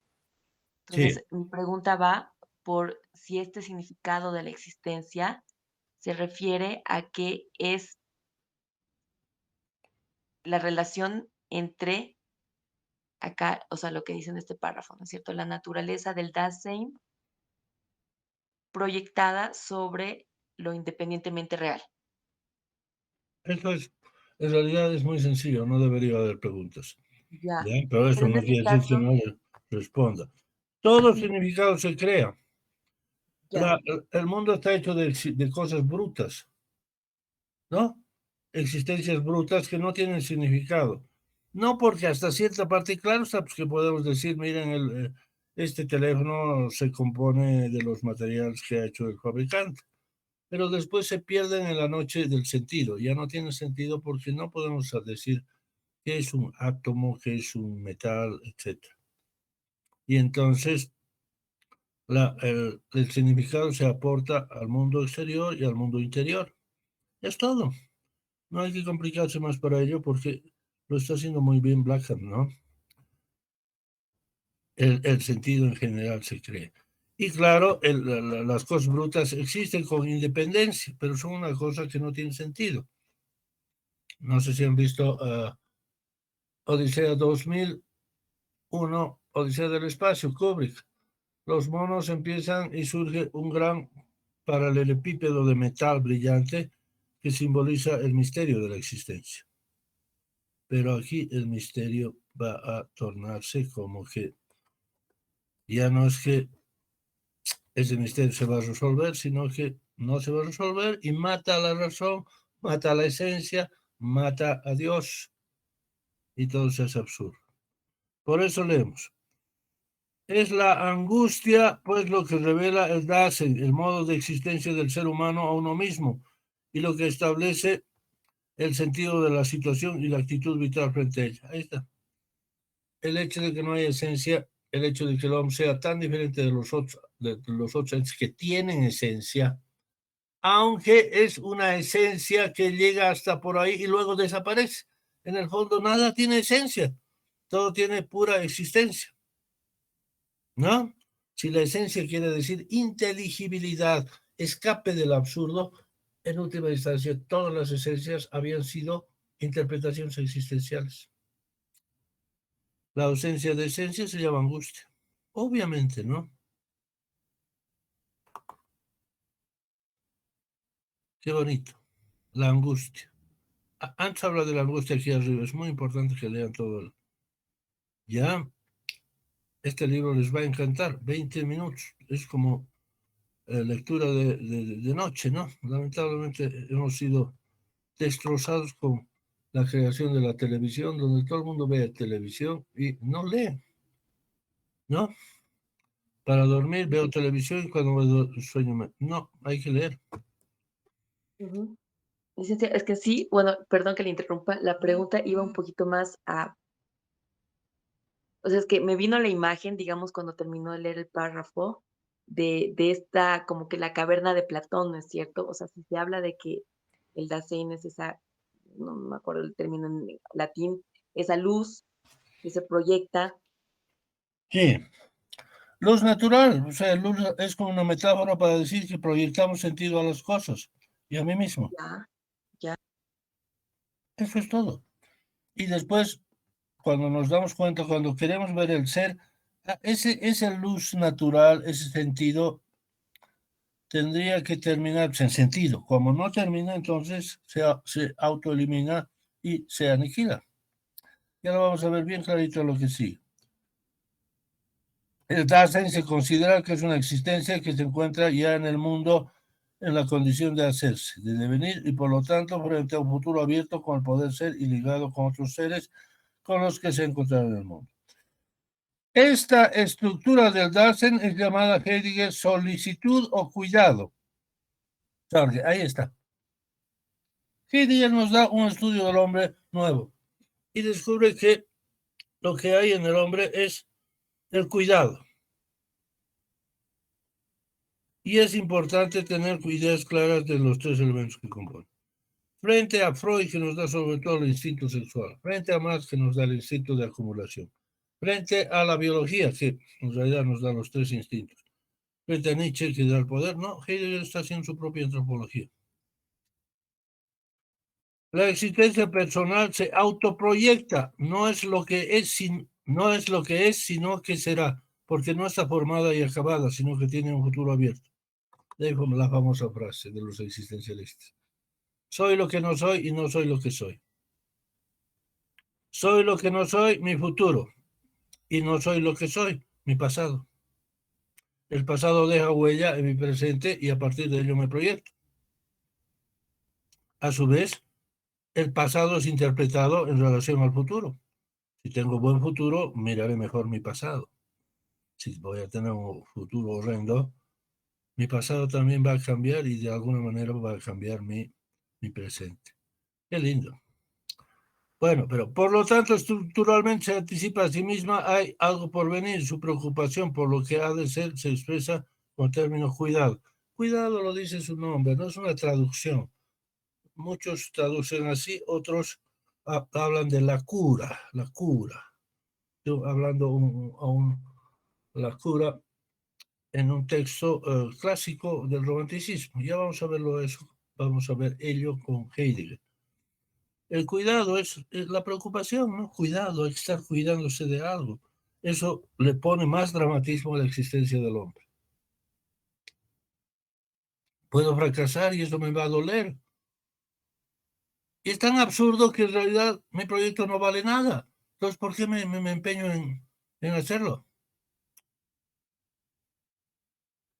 Sí, Entonces, mi pregunta va por si este significado de la existencia se refiere a que es la relación entre acá, o sea, lo que dice en este párrafo, ¿no es cierto? La naturaleza del Dasein proyectada sobre lo independientemente real. eso es, en realidad es muy sencillo, no debería haber preguntas. Ya. ¿Ya? Pero Pero eso en no este quiere decir que caso, no le responda. Todo sí, significado se crea. ya, El mundo está hecho de cosas brutas, ¿no? Existencias brutas que no tienen significado. No porque hasta cierta parte, claro está, pues que podemos decir, miren, este teléfono se compone de los materiales que ha hecho el fabricante, pero después se pierden en la noche del sentido. Ya no tiene sentido porque no podemos decir qué es un átomo, qué es un metal, etcétera. Y entonces el significado se aporta al mundo exterior y al mundo interior. Es todo. No hay que complicarse más para ello porque lo está haciendo muy bien Blackham, ¿no? El sentido en general se cree. Y claro, las cosas brutas existen con independencia, pero son una cosa que no tiene sentido. No sé si han visto Odisea 2001, Odisea del Espacio, Kubrick. Los monos empiezan y surge un gran paralelepípedo de metal brillante que simboliza el misterio de la existencia. Pero aquí el misterio va a tornarse como que ya no es que ese misterio se va a resolver, sino que no se va a resolver y mata a la razón, mata a la esencia, mata a Dios y todo eso es absurdo. Por eso leemos. Es la angustia, pues, lo que revela el Dasein, el modo de existencia del ser humano a uno mismo, y lo que establece el sentido de la situación y la actitud vital frente a ella. Ahí está. El hecho de que no haya esencia, el hecho de que el hombre sea tan diferente de los otros entes que tienen esencia, aunque es una esencia que llega hasta por ahí y luego desaparece. En el fondo nada tiene esencia, todo tiene pura existencia. ¿No? Si la esencia quiere decir inteligibilidad, escape del absurdo, en última instancia todas las esencias habían sido interpretaciones existenciales. La ausencia de esencia se llama angustia. Obviamente, ¿no? Qué bonito. La angustia. Antes habla de la angustia aquí arriba. Es muy importante que lean todo. Ya, este libro les va a encantar. 20 minutos. Es como lectura de noche, ¿no? Lamentablemente hemos sido destrozados con la creación de la televisión, donde todo el mundo ve televisión y no lee, ¿no? Para dormir veo televisión y cuando me sueño, no, hay que leer. ujú. Es que sí, bueno, perdón que le interrumpa, la pregunta iba un poquito más a, o sea, es que me vino la imagen, digamos, cuando terminó de leer el párrafo de esta, como que la caverna de Platón, ¿no es cierto? O sea, si se habla de que el Dasein es esa, no me acuerdo el término en latín, esa luz que se proyecta, Sí, luz natural, o sea, luz es como una metáfora para decir que proyectamos sentido a las cosas y a mí mismo. ya, ya, Eso es todo. Y después, cuando nos damos cuenta, cuando queremos ver el ser, esa luz natural, ese sentido, tendría que terminar en sentido. Como no termina, entonces se autoelimina y se aniquila. Ya lo vamos a ver bien clarito lo que sí. El Dasein se considera que es una existencia que se encuentra ya en el mundo en la condición de hacerse, de devenir y por lo tanto frente a un futuro abierto con el poder ser y ligado con otros seres con los que se encuentran en el mundo. Esta estructura del Dasein es llamada Heidegger solicitud o cuidado. Ahí está. Heidegger nos da un estudio del hombre nuevo y descubre que lo que hay en el hombre es el cuidado. Y es importante tener ideas claras de los tres elementos que componen. Frente a Freud, que nos da sobre todo el instinto sexual, frente a Marx, que nos da el instinto de acumulación, frente a la biología, que en realidad nos da los tres instintos, frente a Nietzsche, que da el poder, no, Heidegger está haciendo su propia antropología. La existencia personal se autoproyecta, no es lo que es, no es lo que es, sino que será, porque no está formada y acabada, sino que tiene un futuro abierto. De ahí la famosa frase de los existencialistas. Soy lo que no soy y no soy lo que soy. Soy lo que no soy, mi futuro, y no soy lo que soy, mi pasado. El pasado deja huella en mi presente y a partir de ello me proyecto. A su vez, el pasado es interpretado en relación al futuro. Si tengo buen futuro, miraré mejor mi pasado. Si voy a tener un futuro horrendo, mi pasado también va a cambiar y de alguna manera va a cambiar mi presente. Qué lindo. Bueno, pero por lo tanto, estructuralmente se anticipa a sí misma, hay algo por venir, su preocupación por lo que ha de ser se expresa con términos cuidado. Cuidado lo dice su nombre, no es una traducción. Muchos traducen así, otros hablan de la cura, la cura. Yo hablando la cura en un texto clásico del romanticismo. Ya vamos a verlo eso, vamos a ver ello con Heidegger. El cuidado es la preocupación, ¿no? Cuidado, hay que estar cuidándose de algo. Eso le pone más dramatismo a la existencia del hombre. Puedo fracasar y eso me va a doler. Y es tan absurdo que en realidad mi proyecto no vale nada. Entonces, ¿por qué me empeño en hacerlo?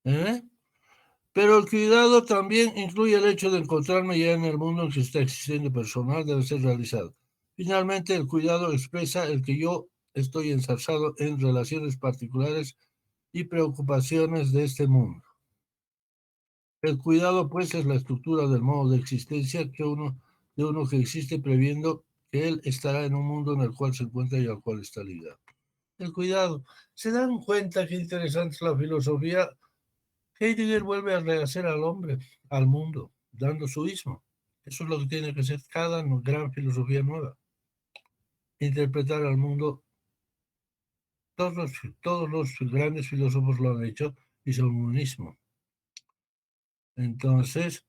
¿Eh? Pero el cuidado también incluye el hecho de encontrarme ya en el mundo en que está existiendo personal, debe ser realizado. Finalmente, el cuidado expresa el que yo estoy ensarzado en relaciones particulares y preocupaciones de este mundo. El cuidado, pues, es la estructura del modo de existencia de uno que existe previendo que él estará en un mundo en el cual se encuentra y al cual está ligado. El cuidado. ¿Se dan cuenta qué interesante es la filosofía? Heidegger vuelve a rehacer al hombre, al mundo, dando su ismo. Eso es lo que tiene que ser cada gran filosofía nueva. Interpretar al mundo. Todos los grandes filósofos lo han hecho y son un ismo. Entonces,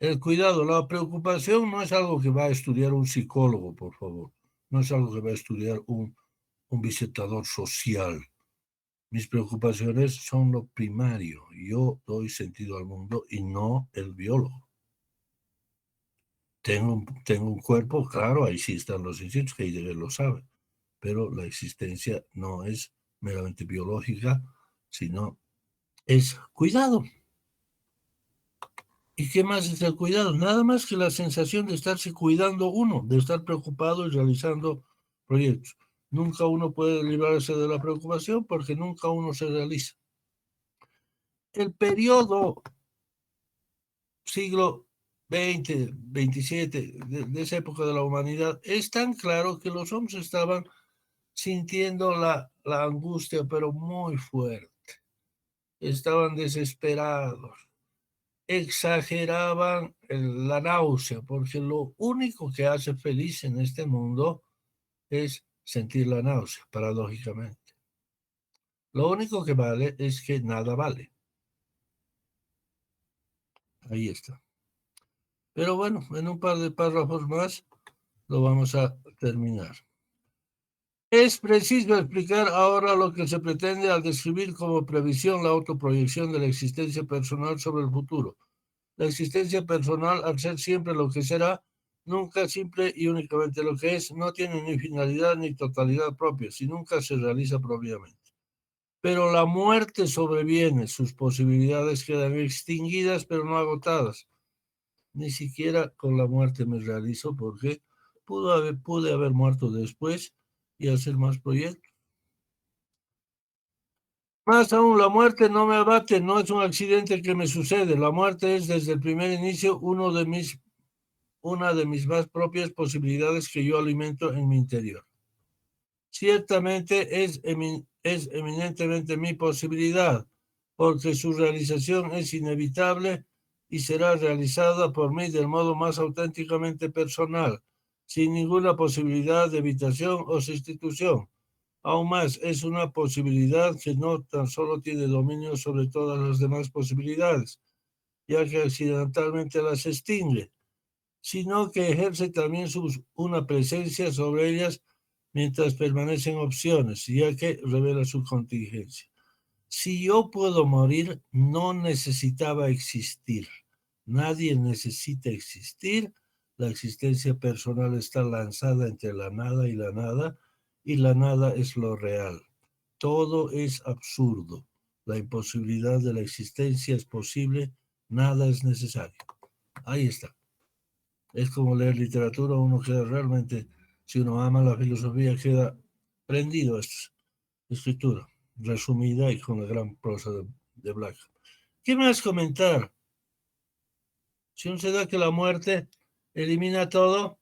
el cuidado, la preocupación no es algo que va a estudiar un psicólogo, por favor. No es algo que va a estudiar un visitador social. Mis preocupaciones son lo primario. Yo doy sentido al mundo y no el biólogo. Tengo un cuerpo, claro, ahí sí están los instintos, que Heidegger lo sabe, pero la existencia no es meramente biológica, sino es cuidado. ¿Y qué más es el cuidado? Nada más que la sensación de estarse cuidando uno, de estar preocupado y realizando proyectos. Nunca uno puede librarse de la preocupación porque nunca uno se realiza. El periodo siglo XX, XXVII, de esa época de la humanidad, es tan claro que los hombres estaban sintiendo la angustia, pero muy fuerte. Estaban desesperados. Exageraban la náusea, porque lo único que hace feliz en este mundo es sentir la náusea, paradójicamente. Lo único que vale es que nada vale. Ahí está. Pero bueno, en un par de párrafos más lo vamos a terminar. Es preciso explicar ahora lo que se pretende al describir como previsión la autoproyección de la existencia personal sobre el futuro. La existencia personal, al ser siempre lo que será, nunca simple y únicamente lo que es, no tiene ni finalidad ni totalidad propia, si nunca se realiza propiamente. Pero la muerte sobreviene, sus posibilidades quedan extinguidas, pero no agotadas. Ni siquiera con la muerte me realizo porque pude haber muerto después y hacer más proyectos. Más aún, la muerte no me abate, no es un accidente que me sucede. La muerte es desde el primer inicio una de mis más propias posibilidades que yo alimento en mi interior. Ciertamente es eminentemente mi posibilidad, porque su realización es inevitable y será realizada por mí del modo más auténticamente personal, sin ninguna posibilidad de evitación o sustitución. Aún más, es una posibilidad que no tan solo tiene dominio sobre todas las demás posibilidades, ya que accidentalmente las extingue, sino que ejerce también una presencia sobre ellas mientras permanecen opciones, ya que revela su contingencia. Si yo puedo morir, no necesitaba existir. Nadie necesita existir. La existencia personal está lanzada entre la nada, y la nada es lo real. Todo es absurdo. La imposibilidad de la existencia es posible, nada es necesario. Ahí está. Es como leer literatura, uno queda realmente, si uno ama la filosofía, queda prendido a esta escritura, resumida y con la gran prosa de Black. ¿Qué más comentar? Si uno se da que la muerte elimina todo,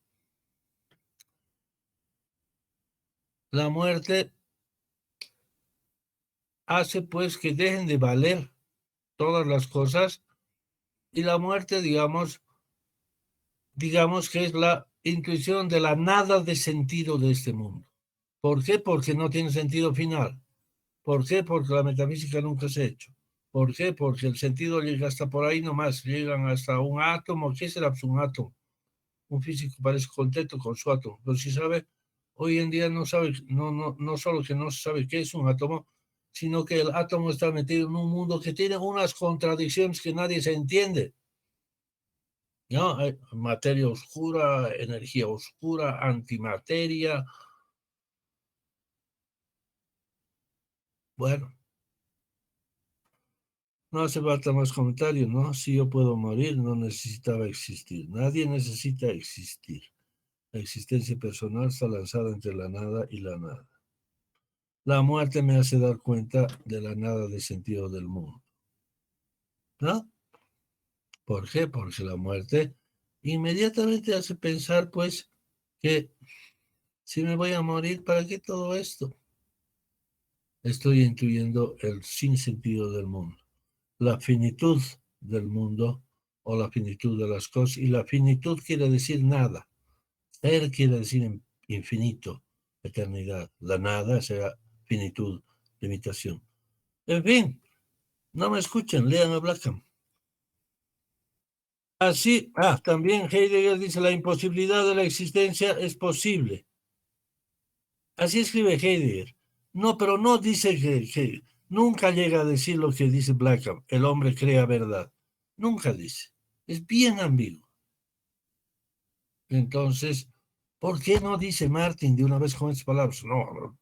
la muerte hace pues que dejen de valer todas las cosas, y la muerte, digamos que es la intuición de la nada de sentido de este mundo. ¿Por qué? Porque no tiene sentido final. ¿Por qué? Porque la metafísica nunca se ha hecho. ¿Por qué? Porque el sentido llega hasta por ahí nomás, llegan hasta un átomo. ¿Qué será un átomo? Un físico parece contento con su átomo, pero si sabe, hoy en día no sabe, no solo que no sabe qué es un átomo, sino que el átomo está metido en un mundo que tiene unas contradicciones que nadie se entiende. ¿No? Hay materia oscura, energía oscura, antimateria. Bueno, no hace falta más comentarios, ¿no? Si yo puedo morir, no necesitaba existir. Nadie necesita existir. La existencia personal está lanzada entre la nada y la nada. La muerte me hace dar cuenta de la nada de sentido del mundo. ¿No? ¿Por qué? Porque la muerte inmediatamente hace pensar, pues, que si me voy a morir, ¿para qué todo esto? Estoy intuyendo el sinsentido del mundo, la finitud del mundo o la finitud de las cosas. Y la finitud quiere decir nada. Ser quiere decir infinito, eternidad. La nada será finitud, limitación. En fin, no me escuchen, lean a Blackham. Así, también Heidegger dice la imposibilidad de la existencia es posible. Así escribe Heidegger. No, pero no dice que nunca llega a decir lo que dice Blackham, el hombre crea verdad. Nunca dice. Es bien ambiguo. Entonces, ¿por qué no dice Martin de una vez con estas palabras? No,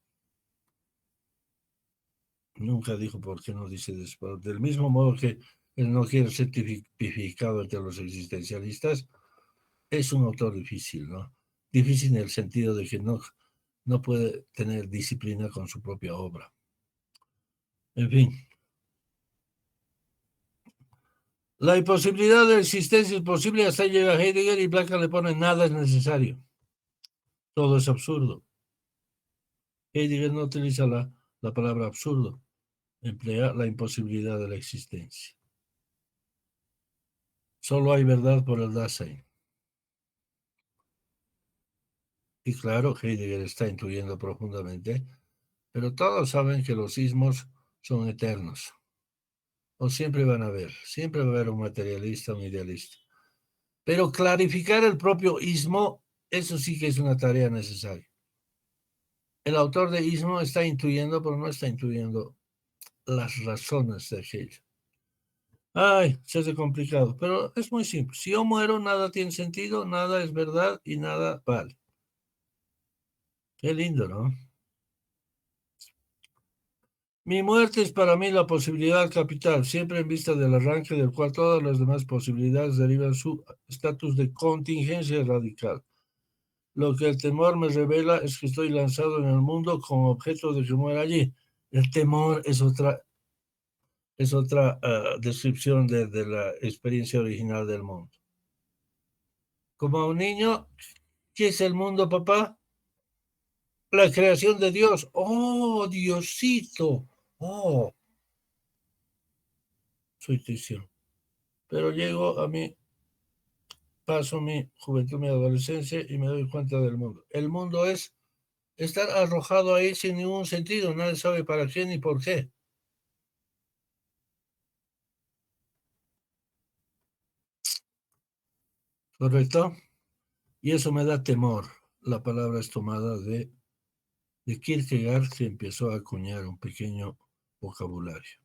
nunca dijo por qué no dice después. Del mismo modo que él no quiere ser tipificado entre los existencialistas, es un autor difícil, ¿no? Difícil en el sentido de que no puede tener disciplina con su propia obra. En fin. La imposibilidad de existencia es posible hasta llega Heidegger, y Blackham le pone nada es necesario. Todo es absurdo. Heidegger no utiliza la palabra absurdo, emplea la imposibilidad de la existencia. Solo hay verdad por el Dasein. Y claro, Heidegger está intuyendo profundamente, pero todos saben que los ismos son eternos. O siempre va a haber un materialista, un idealista. Pero clarificar el propio ismo, eso sí que es una tarea necesaria. El autor de ismo está intuyendo, pero no está intuyendo las razones de aquello. Ay, se hace complicado, pero es muy simple. Si yo muero, nada tiene sentido, nada es verdad y nada vale. Qué lindo, ¿no? Mi muerte es para mí la posibilidad capital, siempre en vista del arranque del cual todas las demás posibilidades derivan su estatus de contingencia radical. Lo que el temor me revela es que estoy lanzado en el mundo con objeto de que muera allí. El temor es otra descripción de la experiencia original del mundo. Como a un niño, ¿qué es el mundo, papá? La creación de Dios. ¡Oh, Diosito! ¡Oh! ficticio. Pero llego a mi, paso mi juventud, mi adolescencia y me doy cuenta del mundo. El mundo es estar arrojado ahí sin ningún sentido, nadie sabe para qué ni por qué. ¿Correcto? Y eso me da temor. La palabra es tomada de Kierkegaard, que empezó a acuñar un pequeño vocabulario.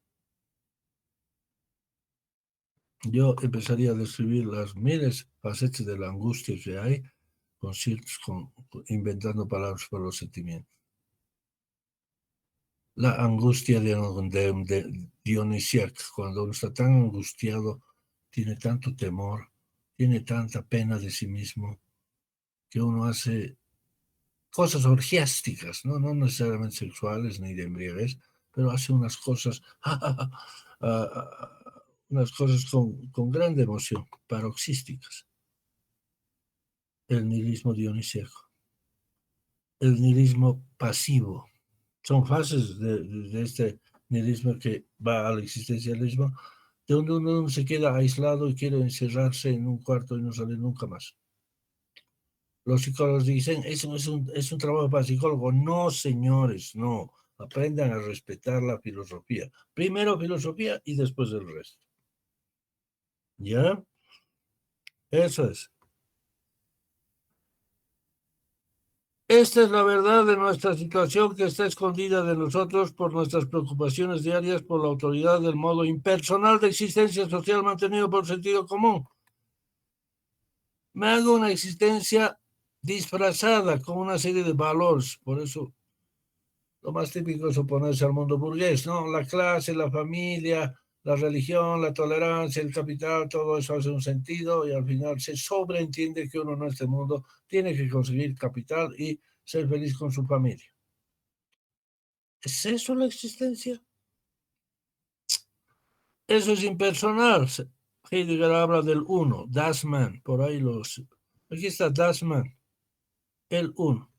Yo empezaría a describir las miles facetas de la angustia que hay, inventando palabras para los sentimientos. La angustia de Dionisiac, cuando uno está tan angustiado, tiene tanto temor, tiene tanta pena de sí mismo, que uno hace cosas orgiásticas, no necesariamente sexuales ni de embriaguez, pero hace unas cosas, unas cosas con grande emoción, paroxísticas. El nihilismo dionisíaco, el nihilismo pasivo. Son fases de este nihilismo que va al existencialismo, de donde uno se queda aislado y quiere encerrarse en un cuarto y no salir nunca más. Los psicólogos dicen, eso es un trabajo para psicólogo. No, señores, no. Aprendan a respetar la filosofía. Primero filosofía y después el resto. ¿Ya? Eso es. Esta es la verdad de nuestra situación, que está escondida de nosotros por nuestras preocupaciones diarias, por la autoridad del modo impersonal de existencia social mantenido por sentido común. Me hago una existencia disfrazada con una serie de valores. Por eso lo más típico es oponerse al mundo burgués, ¿no? La clase, la familia, la religión, la tolerancia, el capital, todo eso hace un sentido y al final se sobreentiende que uno en este mundo tiene que conseguir capital y ser feliz con su familia. ¿Es eso la existencia? Eso es impersonal. Heidegger habla del uno, das Man, por ahí aquí está das Man, el uno.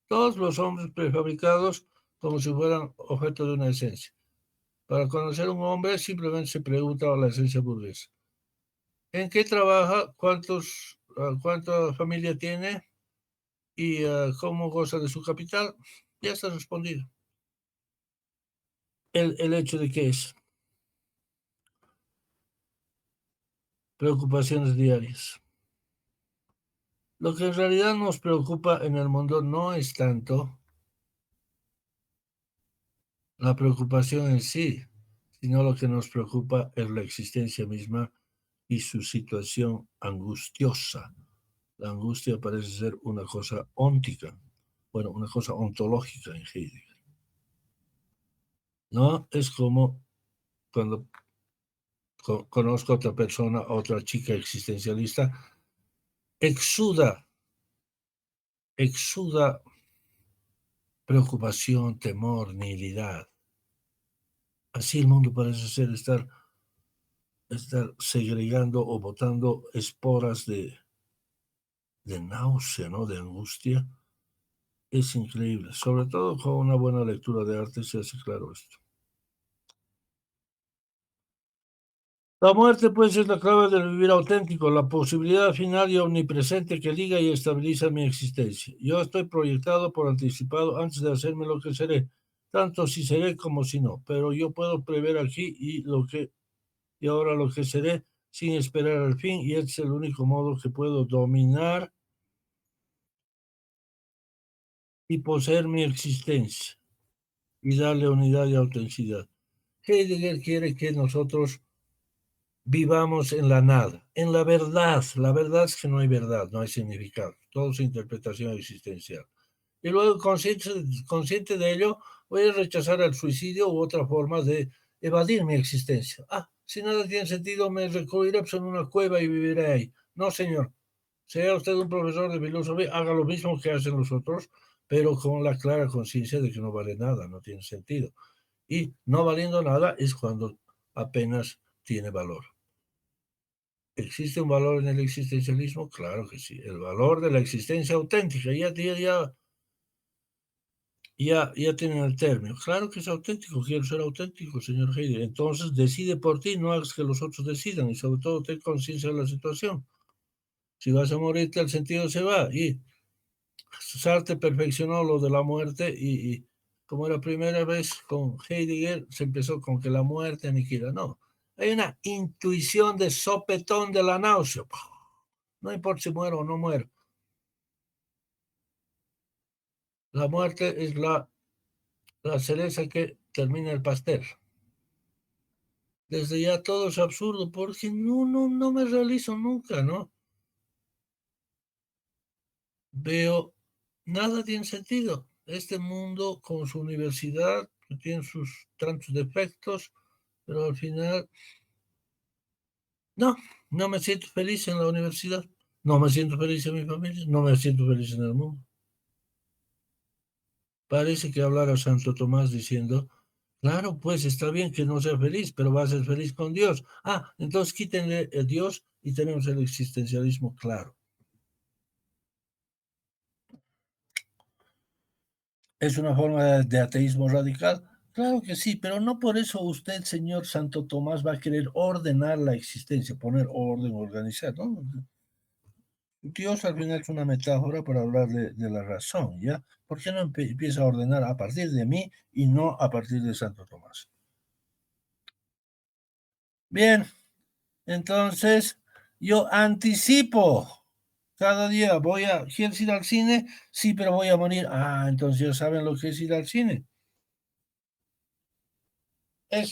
Todos los hombres prefabricados como si fueran objeto de una esencia. Para conocer un hombre simplemente se pregunta a la esencia burguesa. ¿En qué trabaja? ¿Cuánta familia tiene? ¿Y cómo goza de su capital? Ya está respondido. El hecho de que es preocupaciones diarias. Lo que en realidad nos preocupa en el mundo no es tanto la preocupación en sí, sino lo que nos preocupa es la existencia misma y su situación angustiosa. La angustia parece ser una cosa óntica, bueno, una cosa ontológica en Heidegger. No es como cuando conozco a otra persona, a otra chica existencialista, exuda preocupación, temor, nihilidad. Así el mundo parece ser estar segregando o botando esporas de náusea, ¿no? De angustia. Es increíble. Sobre todo con una buena lectura de arte se hace claro esto. La muerte, pues, es la clave del vivir auténtico, la posibilidad final y omnipresente que liga y estabiliza mi existencia. Yo estoy proyectado por anticipado antes de hacerme lo que seré, tanto si seré como si no, pero yo puedo prever aquí y ahora lo que seré sin esperar al fin, y este es el único modo que puedo dominar y poseer mi existencia y darle unidad y autenticidad. Heidegger quiere que nosotros vivamos en la nada, en la verdad. La verdad es que no hay verdad, no hay significado, todo es interpretación existencial. Y luego, consciente de ello, voy a rechazar el suicidio u otra forma de evadir mi existencia. Si nada tiene sentido, me recluiré en una cueva y viviré ahí. No, señor. Sea usted un profesor de filosofía, haga lo mismo que hacen los otros, pero con la clara conciencia de que no vale nada, no tiene sentido. Y no valiendo nada es cuando apenas tiene valor. ¿Existe un valor en el existencialismo? Claro que sí. El valor de la existencia auténtica. Ya ya tienen el término. Claro que es auténtico, quiero ser auténtico, señor Heidegger. Entonces decide por ti, no hagas que los otros decidan y sobre todo ten conciencia de la situación. Si vas a morirte, el sentido se va. Y Sartre perfeccionó lo de la muerte y como la primera vez con Heidegger se empezó con que la muerte aniquila. No, hay una intuición de sopetón de la náusea. No importa si muero o no muero. La muerte es la cereza que termina el pastel. Desde ya todo es absurdo porque no me realizo nunca, ¿no? Veo, nada tiene sentido. Este mundo con su universidad, que tiene sus tantos defectos, pero al final, no, no me siento feliz en la universidad, no me siento feliz en mi familia, no me siento feliz en el mundo. Parece que hablara Santo Tomás diciendo, claro, pues está bien que no sea feliz, pero va a ser feliz con Dios. Ah, entonces quítenle el Dios y tenemos el existencialismo claro. ¿Es una forma de ateísmo radical? Claro que sí, pero no por eso usted, señor Santo Tomás, va a querer ordenar la existencia, poner orden, organizar, ¿no? Dios al final es una metáfora para hablar de la razón, ¿ya? ¿Por qué no empieza a ordenar a partir de mí y no a partir de Santo Tomás? Bien, entonces yo anticipo. Cada día ¿quieres ir al cine? Sí, pero voy a morir. Ah, entonces ya saben lo que es ir al cine. Es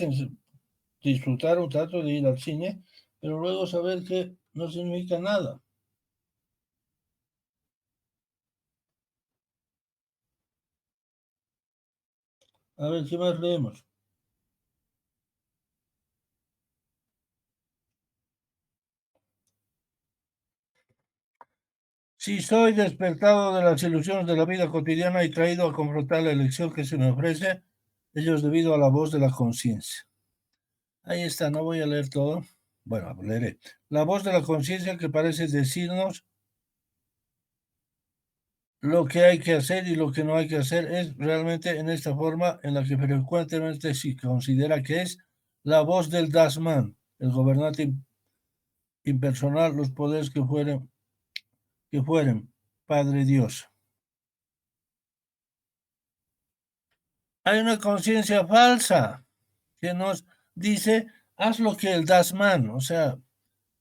disfrutar un rato de ir al cine, pero luego saber que no significa nada. A ver, ¿qué más leemos? Si soy despertado de las ilusiones de la vida cotidiana y traído a confrontar la elección que se me ofrece, ello es debido a la voz de la conciencia. Ahí está, no voy a leer todo. Bueno, leeré. La voz de la conciencia que parece decirnos lo que hay que hacer y lo que no hay que hacer es realmente en esta forma en la que frecuentemente se considera que es la voz del Dasman, el gobernante impersonal, los poderes que fueren, Padre Dios. Hay una conciencia falsa que nos dice, haz lo que el Dasman, o sea,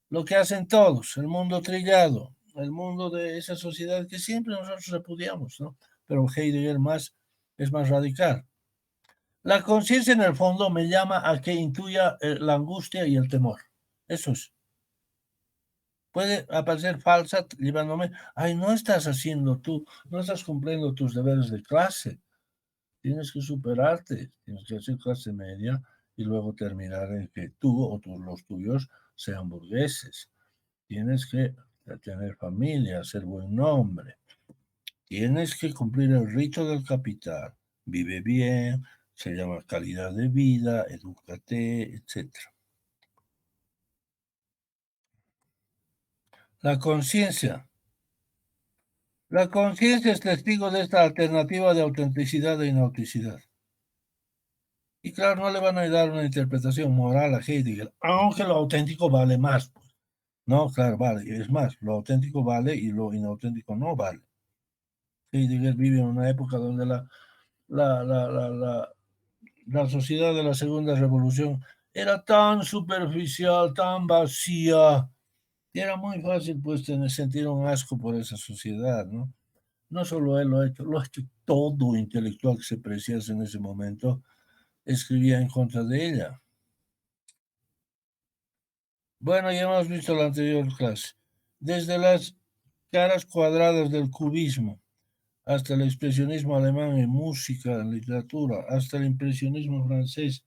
lo que hacen todos, el mundo trillado, el mundo de esa sociedad que siempre nosotros repudiamos, ¿no? Pero Heidegger es más radical. La conciencia en el fondo me llama a que intuya la angustia y el temor. Eso es. Puede aparecer falsa llevándome, ay, no estás haciendo tú, no estás cumpliendo tus deberes de clase. Tienes que superarte, tienes que hacer clase media y luego terminar en que tú o los tuyos sean burgueses. Tienes que tener familia, ser buen hombre. Tienes que cumplir el rito del capital. Vive bien, se llama calidad de vida, edúcate, etc. La conciencia. La conciencia es testigo de esta alternativa de autenticidad e inautenticidad. Y claro, no le van a dar una interpretación moral a Heidegger, aunque lo auténtico vale más. Pues. No, claro, vale. Es más, lo auténtico vale y lo inauténtico no vale. Heidegger vive en una época donde la, la, la, la, la sociedad de la segunda revolución era tan superficial, tan vacía, y era muy fácil pues sentir un asco por esa sociedad, ¿no? No solo él lo ha hecho todo intelectual que se preciase en ese momento, escribía en contra de ella. Bueno, ya hemos visto la anterior clase. Desde las caras cuadradas del cubismo hasta el expresionismo alemán en música, en literatura, hasta el impresionismo francés,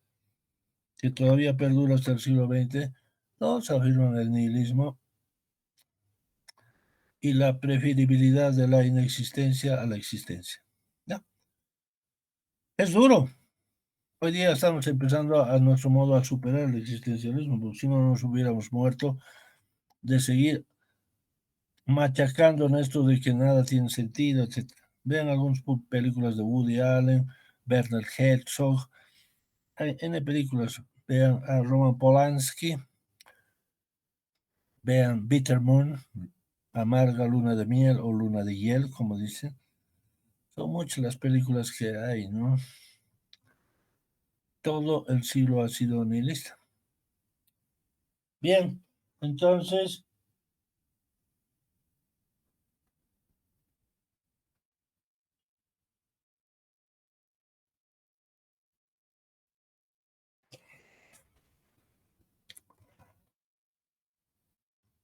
que todavía perdura hasta el siglo XX, todos afirman el nihilismo y la preferibilidad de la inexistencia a la existencia. ¿Ya? Es duro. Hoy día estamos empezando a nuestro modo a superar el existencialismo, porque si no nos hubiéramos muerto de seguir machacando en esto de que nada tiene sentido, etc. Vean algunas películas de Woody Allen, Werner Herzog, hay N películas. Vean a Roman Polanski, vean Bitter Moon, Amarga Luna de Miel o Luna de Hiel, como dicen. Son muchas las películas que hay, ¿no? Todo el siglo ha sido nihilista. Bien, entonces,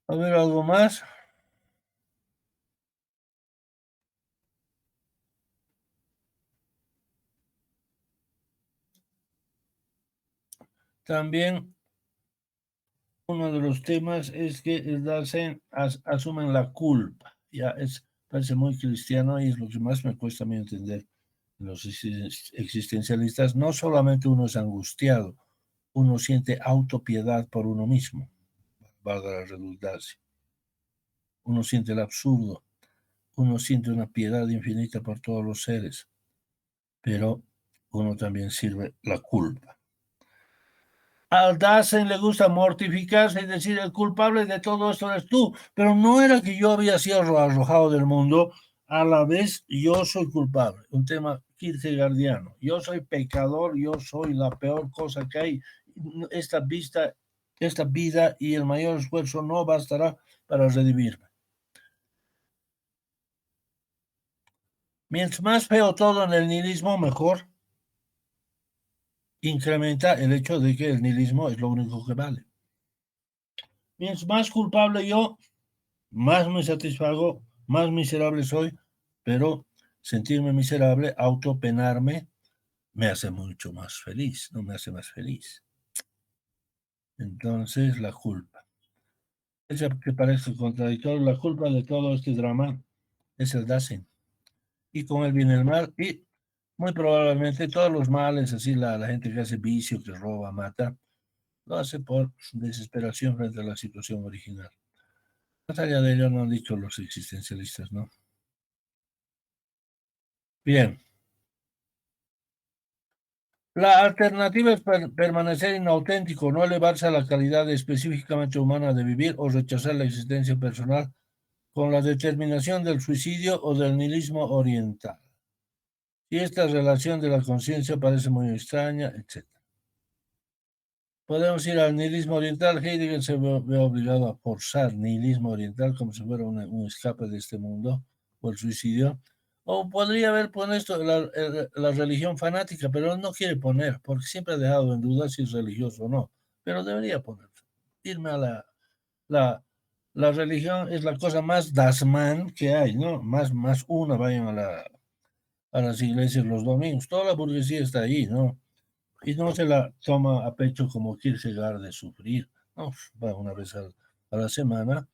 a ver algo más. También uno de los temas es que el Dasein asumen la culpa. Ya parece muy cristiano y es lo que más me cuesta a mí entender. Los existencialistas, no solamente uno es angustiado, uno siente autopiedad por uno mismo, valga la redundancia. Uno siente el absurdo, uno siente una piedad infinita por todos los seres, pero uno también sirve la culpa. Al Dasein le gusta mortificarse y decir el culpable de todo esto eres tú, pero no era que yo había sido arrojado del mundo, a la vez yo soy culpable, un tema kierkegaardiano, yo soy pecador, yo soy la peor cosa que hay, esta vida y el mayor esfuerzo no bastará para redimirme. Mientras más feo todo en el nihilismo, mejor. Incrementa el hecho de que el nihilismo es lo único que vale. Mientras más culpable yo, más me satisfago, más miserable soy, pero sentirme miserable, autopenarme, me hace mucho más feliz, no me hace más feliz. Entonces, la culpa. Esa que parece contradictorio, la culpa de todo este drama es el Dasein. Y con él viene el mal y muy probablemente todos los males, así la gente que hace vicio, que roba, mata, lo hace por desesperación frente a la situación original. Más allá de ello no han dicho los existencialistas, ¿no? Bien. La alternativa es permanecer inauténtico, no elevarse a la calidad específicamente humana de vivir o rechazar la existencia personal con la determinación del suicidio o del nihilismo oriental. Y esta relación de la conciencia parece muy extraña, etc. Podemos ir al nihilismo oriental. Heidegger se ve obligado a forzar nihilismo oriental como si fuera un escape de este mundo o el suicidio. O podría haber puesto la religión fanática, pero él no quiere poner, porque siempre ha dejado en duda si es religioso o no. Pero debería poner. Irme a la, la religión es la cosa más dasman que hay, ¿no? Más una, vayan a las iglesias los domingos. Toda la burguesía está ahí, ¿no? Y no se la toma a pecho como Kierkegaard de sufrir, ¿no? Va una vez a la semana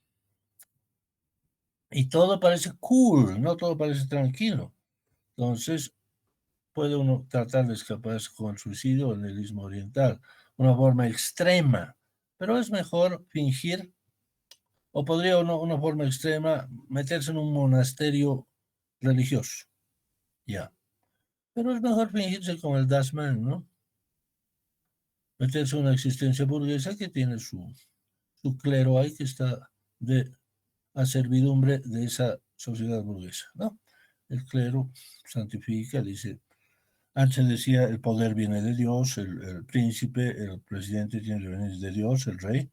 y todo parece cool, no todo parece tranquilo. Entonces, puede uno tratar de escaparse con el suicidio o el nihilismo oriental, una forma extrema, pero es mejor fingir, o podría una forma extrema meterse en un monasterio religioso, ya. Pero es mejor fingirse con el Das Man, ¿no? Meterse en una existencia burguesa que tiene su clero ahí que está a servidumbre de esa sociedad burguesa, ¿no? El clero santifica, dice, antes decía, el poder viene de Dios, el príncipe, el presidente tiene que venir de Dios, el rey.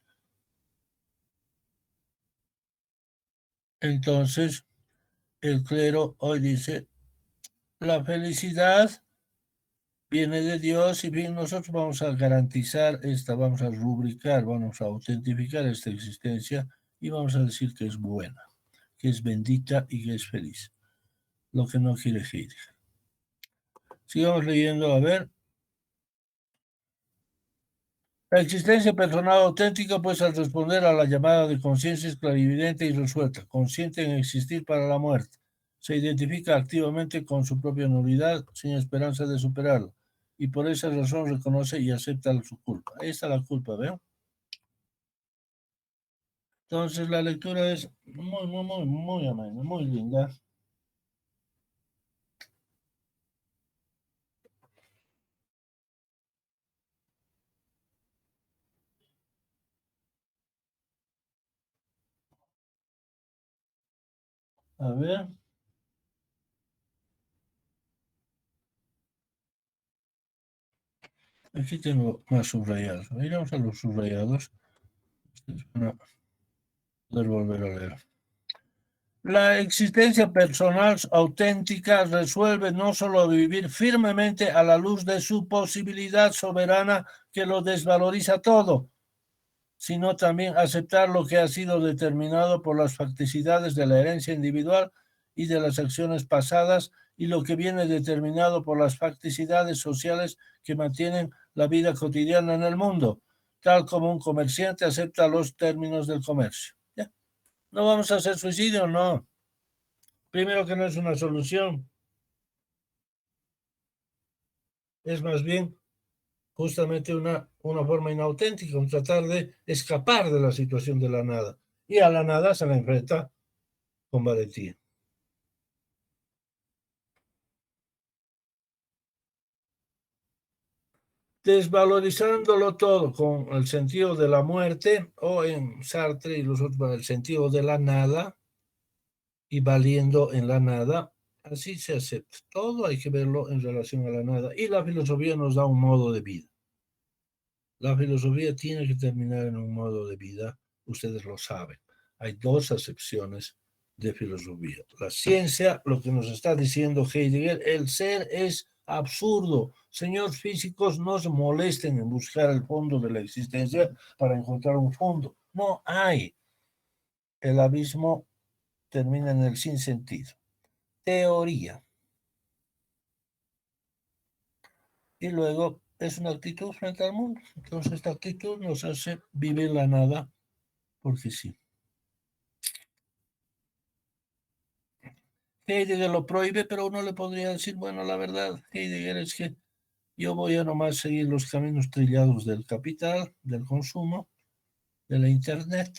Entonces, el clero hoy dice, la felicidad viene de Dios y bien, nosotros vamos a garantizar vamos a rubricar, vamos a autentificar esta existencia y vamos a decir que es buena, que es bendita y que es feliz. Lo que no quiere Heidegger. Sigamos leyendo, a ver. La existencia personal auténtica, pues al responder a la llamada de conciencia es clarividente y resuelta, consciente en existir para la muerte. Se identifica activamente con su propia nulidad, sin esperanza de superarla, y por esa razón reconoce y acepta su culpa. Ahí está la culpa, ¿ven? Entonces la lectura es muy amena, muy linda. A ver. Aquí tengo más subrayados. Miramos a los subrayados. Van a poder volver a leer. La existencia personal auténtica resuelve no solo vivir firmemente a la luz de su posibilidad soberana que lo desvaloriza todo, sino también aceptar lo que ha sido determinado por las facticidades de la herencia individual y de las acciones pasadas y lo que viene determinado por las facticidades sociales que mantienen la vida cotidiana en el mundo, tal como un comerciante acepta los términos del comercio. ¿Ya? ¿No vamos a hacer suicidio? No. Primero que no es una solución, es más bien justamente una forma inauténtica, un tratar de escapar de la situación de la nada. Y a la nada se la enfrenta con valentía. Desvalorizándolo todo con el sentido de la muerte, o en Sartre y los otros, el sentido de la nada, y valiendo en la nada, así se acepta. Todo hay que verlo en relación a la nada. Y la filosofía nos da un modo de vida. La filosofía tiene que terminar en un modo de vida, ustedes lo saben. Hay dos acepciones de filosofía. La ciencia, lo que nos está diciendo Heidegger, el ser es absurdo. Señores físicos, no se molesten en buscar el fondo de la existencia para encontrar un fondo. No hay. El abismo termina en el sinsentido. Teoría. Y luego es una actitud frente al mundo. Entonces esta actitud nos hace vivir la nada porque sí. Heidegger lo prohíbe, pero uno le podría decir, bueno, la verdad, Heidegger, es que yo voy a nomás seguir los caminos trillados del capital, del consumo, de la internet.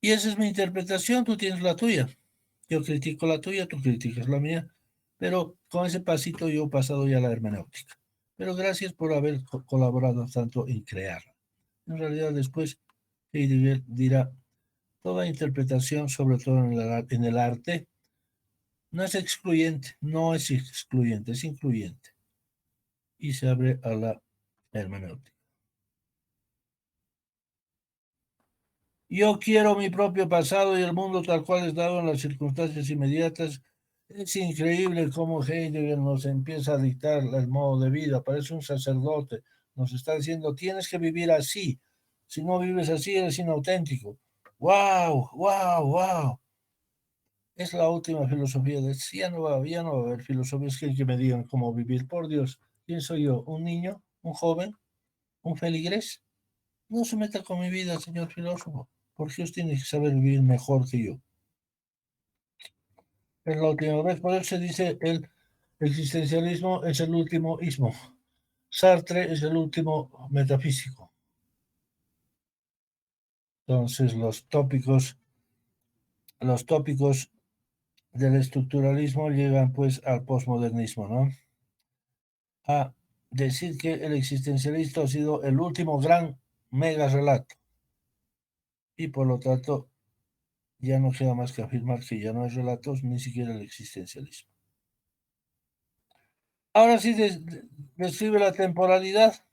Y esa es mi interpretación, tú tienes la tuya. Yo critico la tuya, tú criticas la mía, pero con ese pasito yo he pasado ya la hermenéutica. Pero gracias por haber colaborado tanto en crearla. En realidad después Heidegger dirá, toda interpretación, sobre todo en el arte, no es excluyente, no es excluyente, es incluyente. Y se abre a la hermenéutica. Yo quiero mi propio pasado y el mundo tal cual es dado en las circunstancias inmediatas. Es increíble cómo Heidegger nos empieza a dictar el modo de vida. Parece un sacerdote. Nos está diciendo, tienes que vivir así. Si no vives así, eres inauténtico. ¡Wow! ¡Wow! ¡Wow! Es la última filosofía de ya no va a haber filosofías que me digan cómo vivir. Por Dios, ¿quién soy yo? ¿Un niño? ¿Un joven? ¿Un feligrés? No se meta con mi vida, señor filósofo, porque usted tiene que saber vivir mejor que yo. Es la última vez, por eso se dice el existencialismo es el último ismo. Sartre es el último metafísico. Entonces los tópicos del estructuralismo llegan pues al posmodernismo, ¿no? A decir que el existencialista ha sido el último gran mega relato y por lo tanto ya no queda más que afirmar que ya no hay relatos, ni siquiera el existencialismo. Ahora sí describe la temporalidad.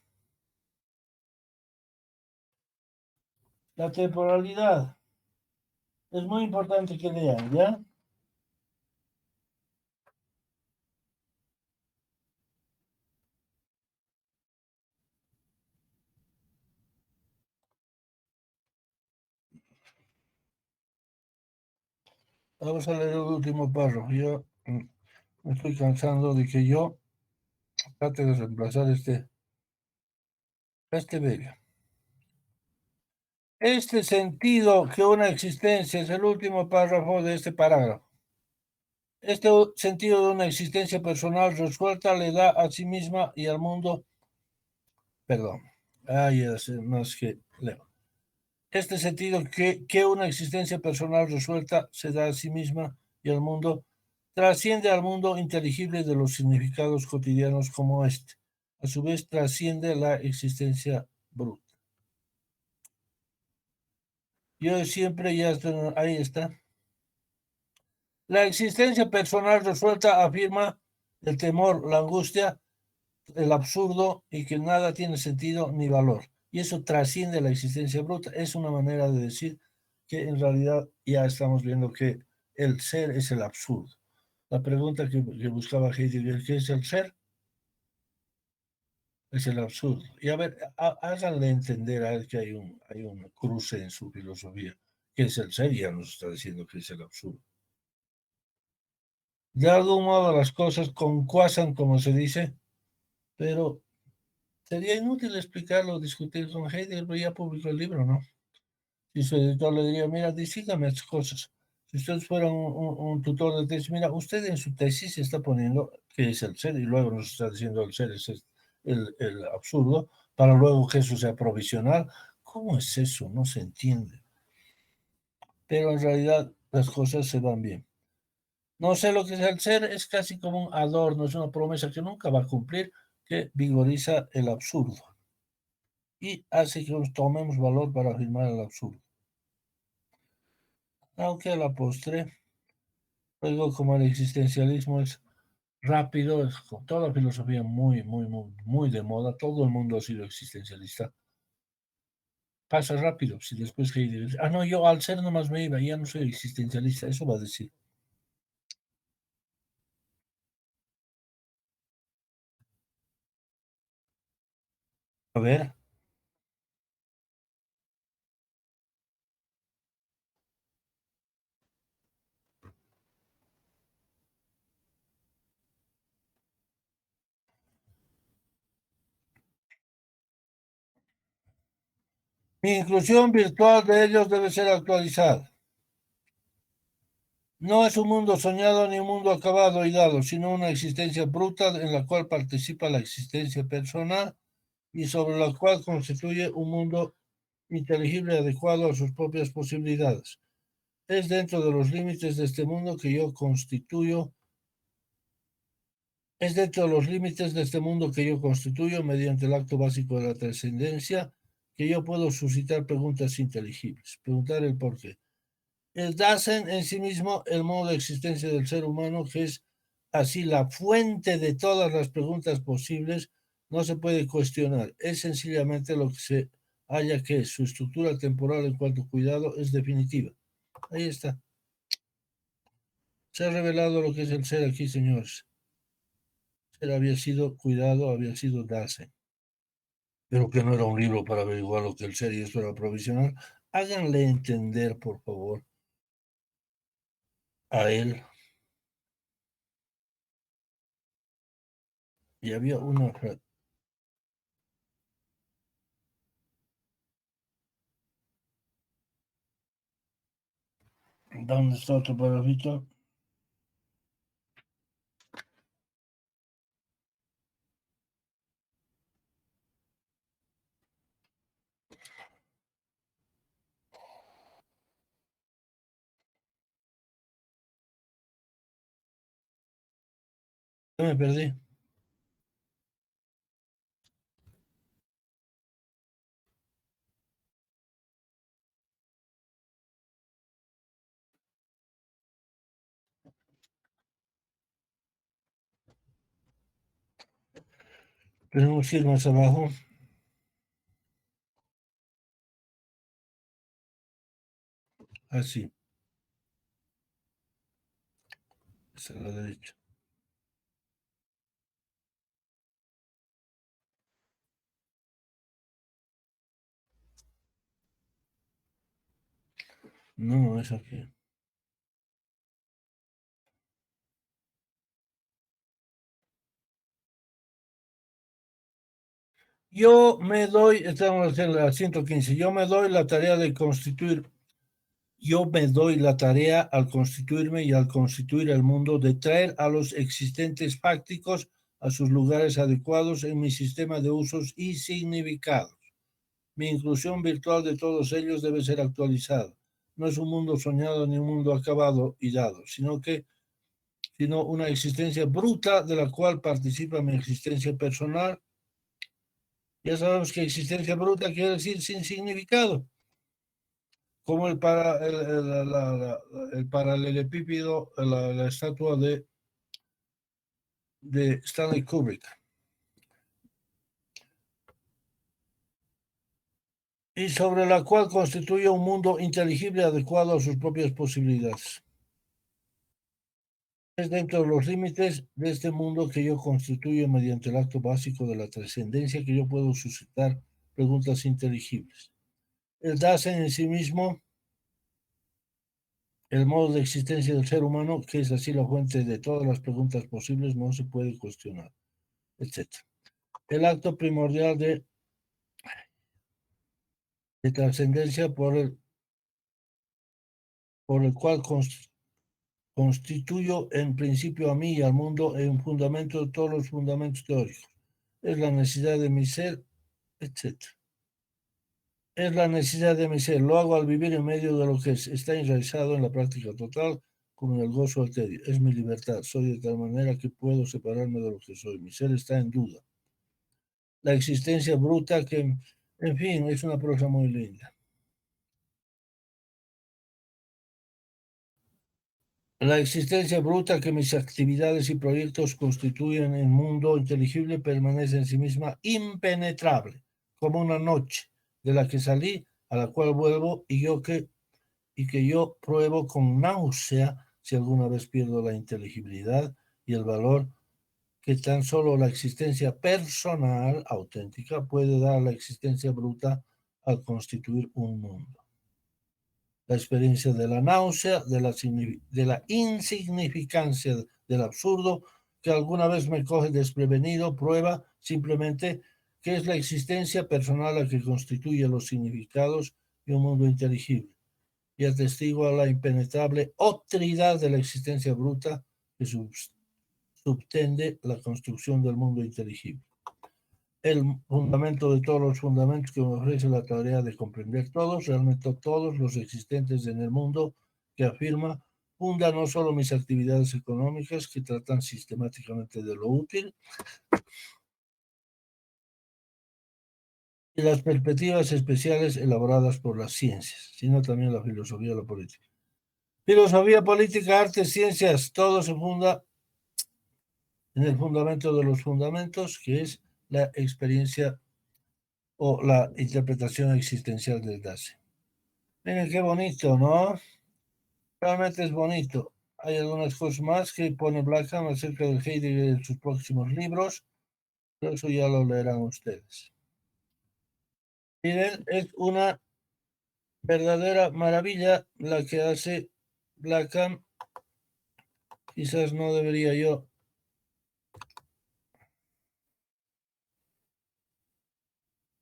La temporalidad es muy importante que lean, ¿ya? Vamos a leer el último párrafo. Yo me estoy cansando de que yo trate de reemplazar este bello. Este sentido que una existencia es el último párrafo de este parágrafo. Este sentido de una existencia personal resuelta le da a sí misma y al mundo, perdón, es más que leo. Este sentido que una existencia personal resuelta se da a sí misma y al mundo, trasciende al mundo inteligible de los significados cotidianos como este. A su vez, trasciende la existencia bruta. Yo siempre ya estoy, ahí está. La existencia personal resuelta afirma el temor, la angustia, el absurdo y que nada tiene sentido ni valor. Y eso trasciende la existencia bruta. Es una manera de decir que en realidad ya estamos viendo que el ser es el absurdo. La pregunta que buscaba Heidegger, ¿qué es el ser? Es el absurdo. Y a ver, háganle entender a él que hay un cruce en su filosofía. ¿Qué es el ser? Ya nos está diciendo que es el absurdo. De algún modo las cosas concuasan, como se dice, pero sería inútil explicarlo, discutir con Heidegger, pero ya publicó el libro, ¿no? Si su editor le diría, mira, dígame estas cosas. Si usted fuera un tutor de tesis, mira, usted en su tesis está poniendo qué es el ser y luego nos está diciendo el ser es el absurdo, para luego que eso sea provisional. ¿Cómo es eso? No se entiende. Pero en realidad las cosas se van bien. No sé lo que es el ser, es casi como un adorno, es una promesa que nunca va a cumplir, que vigoriza el absurdo y hace que nos tomemos valor para afirmar el absurdo. Aunque a la postre, luego como el existencialismo es rápido, es con toda la filosofía muy de moda, todo el mundo ha sido existencialista. Pasa rápido, si después Heidegger dice, no, yo al ser nomás me iba, ya no soy existencialista, eso va a decir. A ver, mi inclusión virtual de ellos debe ser actualizada. No es un mundo soñado ni un mundo acabado y dado, sino una existencia bruta en la cual participa la existencia personal y sobre la cual constituye un mundo inteligible adecuado a sus propias posibilidades. Es dentro de los límites de este mundo que yo constituyo, es dentro de los límites de este mundo que yo constituyo mediante el acto básico de la trascendencia que yo puedo suscitar preguntas inteligibles, preguntar el por qué. El Dasein en sí mismo, el modo de existencia del ser humano, que es así la fuente de todas las preguntas posibles, no se puede cuestionar. Es sencillamente lo que se halla que su estructura temporal en cuanto a cuidado es definitiva. Ahí está. Se ha revelado lo que es el ser aquí, señores. Ser había sido cuidado, había sido Dasein. Pero que no era un libro para averiguar lo que el ser y esto era provisional. Háganle entender, por favor, a él. Y había una frase. ¿Dónde está otro parrafito? Yo me perdí. Tenemos que ir más abajo. Así. Es a la derecha. No, es aquí. Yo me doy, estamos en la 115, yo me doy la tarea de constituir, yo me doy la tarea al constituirme y al constituir el mundo de traer a los existentes fácticos a sus lugares adecuados en mi sistema de usos y significados. Mi inclusión virtual de todos ellos debe ser actualizada. No es un mundo soñado ni un mundo acabado y dado, sino una existencia bruta de la cual participa mi existencia personal. Ya sabemos que existencia bruta quiere decir sin significado. como el paralelepípedo, la estatua de Stanley Kubrick. Y sobre la cual constituye un mundo inteligible adecuado a sus propias posibilidades. Es dentro de los límites de este mundo que yo constituyo mediante el acto básico de la trascendencia que yo puedo suscitar preguntas inteligibles. El Dasein en sí mismo, el modo de existencia del ser humano, que es así la fuente de todas las preguntas posibles, no se puede cuestionar, etc. El acto primordial de trascendencia por el cual constituyo en principio a mí y al mundo en fundamento de todos los fundamentos teóricos. Es la necesidad de mi ser, etc. Es la necesidad de mi ser. Lo hago al vivir en medio de lo que está enraizado en la práctica total, como en el gozo al tedio. Es mi libertad. Soy de tal manera que puedo separarme de lo que soy. Mi ser está en duda. La existencia bruta que, en fin, es una prosa muy linda. La existencia bruta que mis actividades y proyectos constituyen en mundo inteligible permanece en sí misma impenetrable, como una noche de la que salí, a la cual vuelvo y que yo pruebo con náusea si alguna vez pierdo la inteligibilidad y el valor que tan solo la existencia personal auténtica puede dar a la existencia bruta al constituir un mundo. La experiencia de la náusea, de la insignificancia, del absurdo, que alguna vez me coge desprevenido, prueba simplemente que es la existencia personal la que constituye los significados de un mundo inteligible y atestigua la impenetrable otridad de la existencia bruta que subtende la construcción del mundo inteligible. El fundamento de todos los fundamentos que me ofrece la tarea de comprender todos, realmente todos los existentes en el mundo, que afirma, funda no solo mis actividades económicas que tratan sistemáticamente de lo útil y las perspectivas especiales elaboradas por las ciencias, sino también la filosofía y la política. Filosofía, política, artes, ciencias, todo se funda en el fundamento de los fundamentos, que es la experiencia o la interpretación existencial del Dasein. Miren qué bonito, ¿no? Realmente es bonito. Hay algunas cosas más que pone Blackham acerca del Heidegger en sus próximos libros, pero eso ya lo leerán ustedes. Miren, es una verdadera maravilla la que hace Blackham. Quizás no debería yo.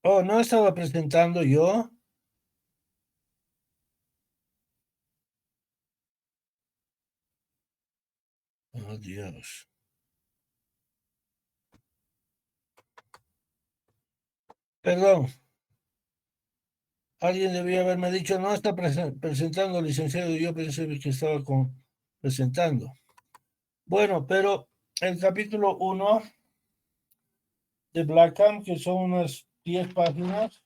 Oh, no estaba presentando yo. Oh, Dios. Perdón. Alguien debía haberme dicho, no está presentando, licenciado, y yo pensé que estaba presentando. Bueno, pero el capítulo 1 de Blackham, que son unas 10 páginas,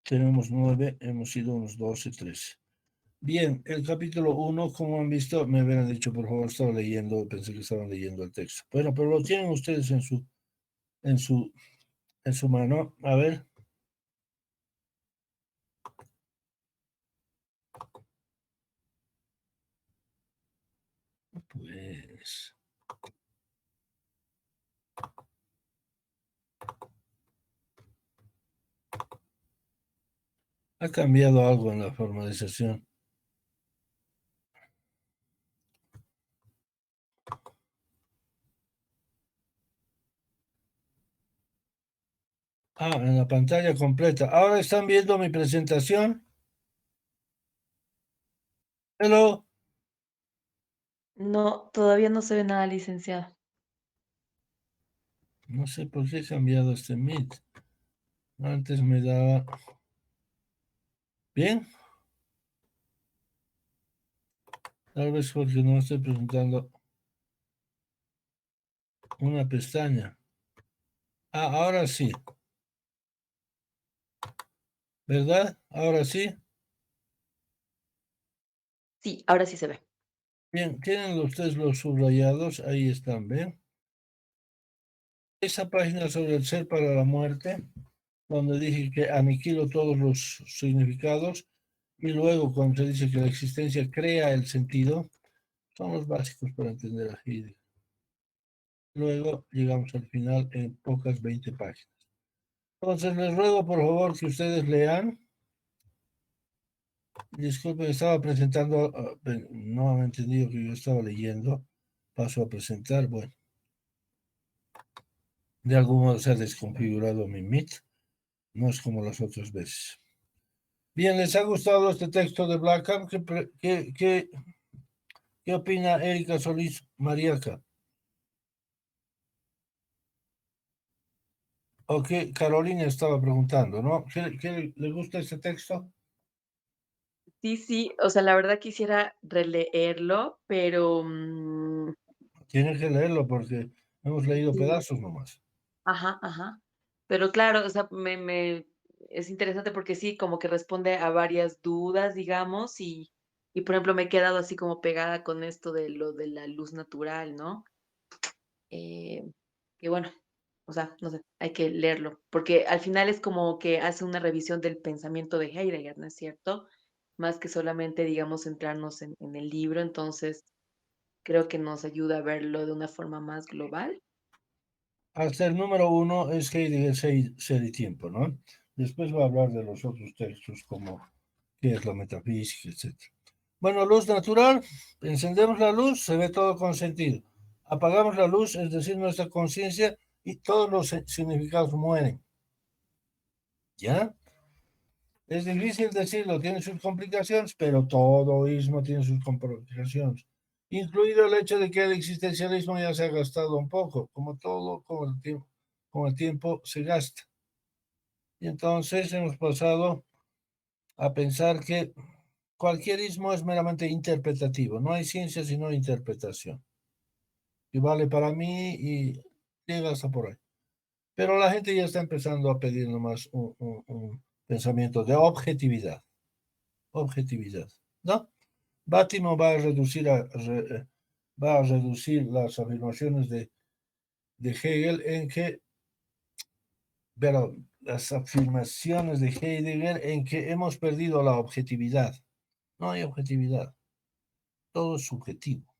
tenemos 9, hemos sido unos 12, 13. Bien, el capítulo 1, como han visto, me hubieran dicho, por favor, estaba leyendo, pensé que estaban leyendo el texto. Bueno, pero lo tienen ustedes en su mano. A ver. Pues. Ha cambiado algo en la formalización. Ah, en la pantalla completa. Ahora están viendo mi presentación. Hello. No, todavía no se ve nada, licenciado. No sé por qué he cambiado este Meet. Antes me daba. Bien. Tal vez porque no estoy presentando una pestaña. Ah, ahora sí. ¿Verdad? Ahora sí. Sí, ahora sí se ve. Bien, tienen ustedes los subrayados, ahí están, ¿ven? Esa página sobre el ser para la muerte, donde dije que aniquilo todos los significados, y luego cuando se dice que la existencia crea el sentido, son los básicos para entender a Heidegger. Luego llegamos al final en pocas 20 páginas. Entonces les ruego por favor que ustedes lean. Disculpe, estaba presentando, no han entendido que yo estaba leyendo. Paso a presentar, bueno, de algún modo se ha desconfigurado mi Meet, no es como las otras veces. Bien, ¿les ha gustado este texto de Blackham? ¿Qué opina Erika Solís Mariaca? O que Carolina estaba preguntando, ¿no? ¿Qué le gusta este texto? Sí, sí, o sea, la verdad quisiera releerlo, pero, Tienen que leerlo porque hemos leído sí, pedazos nomás. ajá, ajá. Pero claro, o sea, me es interesante porque sí, como que responde a varias dudas, digamos, y por ejemplo, me he quedado así como pegada con esto de lo de la luz natural, ¿no? Eh, que bueno, o sea, no sé, hay que leerlo, porque al final es como que hace una revisión del pensamiento de Heidegger, ¿no es cierto? Más que solamente, digamos, centrarnos en el libro, entonces creo que nos ayuda a verlo de una forma más global. Hasta el número uno es Heidegger, ser y tiempo, ¿no? Después va a hablar de los otros textos como qué es la metafísica, etcétera. Bueno, luz natural, encendemos la luz, se ve todo con sentido. Apagamos la luz, es decir, nuestra conciencia, y todos los significados mueren. ¿Ya? Es difícil decirlo, tiene sus complicaciones, pero todo ismo tiene sus complicaciones, incluido el hecho de que el existencialismo ya se ha gastado un poco, como todo con el tiempo se gasta. Y entonces hemos pasado a pensar que cualquier ismo es meramente interpretativo, no hay ciencia sino interpretación, y vale para mí y llega hasta por ahí. Pero la gente ya está empezando a pedir nomás un pensamiento de objetividad, ¿no? Bátimo va a reducir las afirmaciones de Hegel en que, pero las afirmaciones de Heidegger en que hemos perdido la objetividad. No hay objetividad, todo es subjetivo,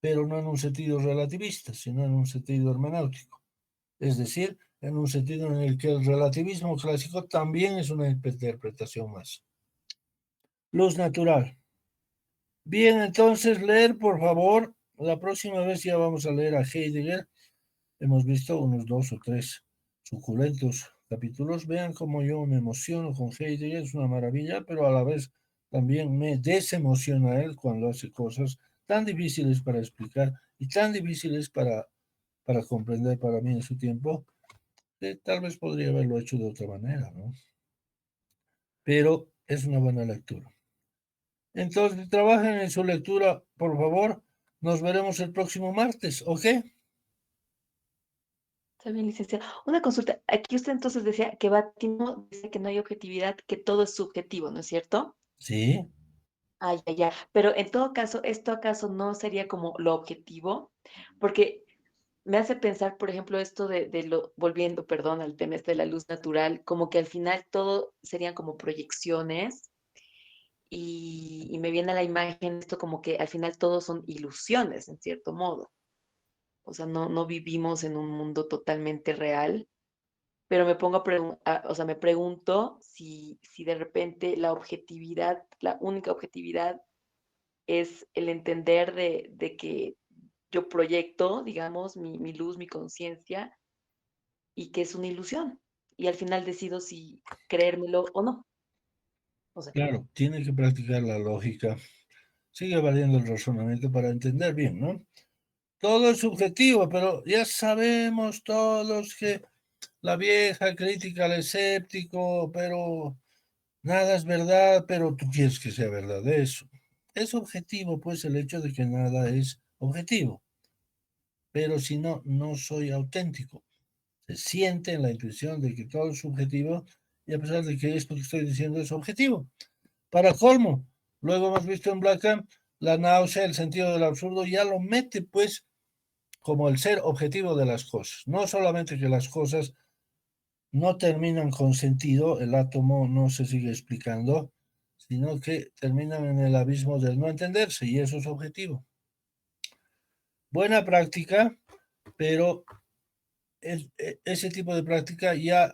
pero no en un sentido relativista, sino en un sentido hermenéutico. Es decir, en un sentido en el que el relativismo clásico también es una interpretación más. Luz natural. Bien, entonces leer, por favor. La próxima vez ya vamos a leer a Heidegger. Hemos visto unos 2 o 3 suculentos capítulos. Vean cómo yo me emociono con Heidegger, es una maravilla, pero a la vez también me desemociona él cuando hace cosas tan difíciles para explicar y tan difíciles para comprender para mí en su tiempo, que tal vez podría haberlo hecho de otra manera, ¿no? Pero es una buena lectura. Entonces, trabajen en su lectura, por favor. Nos veremos el próximo martes, ¿ok? Está bien, licenciado. Una consulta. Aquí usted entonces decía que Bátimo dice que no hay objetividad, que todo es subjetivo, ¿no es cierto? Sí, Ah, ya, ya. Pero en todo caso, ¿esto acaso no sería como lo objetivo? Porque me hace pensar, por ejemplo, esto de lo, volviendo, perdón, al tema este de la luz natural, como que al final todo serían como proyecciones y me viene a la imagen esto como que al final todo son ilusiones, en cierto modo. O sea, no vivimos en un mundo totalmente real, pero me pongo a preguntar, o sea, me pregunto si de repente la objetividad, la única objetividad es el entender de que yo proyecto, digamos, mi luz, mi conciencia, y que es una ilusión. Y al final decido si creérmelo o no. O sea, claro, tiene que practicar la lógica. Sigue valiendo el razonamiento para entender bien, ¿no? Todo es subjetivo, pero ya sabemos todos que la vieja crítica al escéptico, pero nada es verdad, pero tú quieres que sea verdad eso. es objetivo, pues, el hecho de que nada es objetivo. Pero si no, no soy auténtico. Se siente en la intuición de que todo es subjetivo y a pesar de que esto que estoy diciendo es objetivo. Para colmo, luego hemos visto en Blackham la náusea, el sentido del absurdo, ya lo mete, pues, como el ser objetivo de las cosas. No solamente que las cosas no terminan con sentido, el átomo no se sigue explicando, sino que terminan en el abismo del no entenderse, y eso es objetivo. Buena práctica, pero ese tipo de práctica ya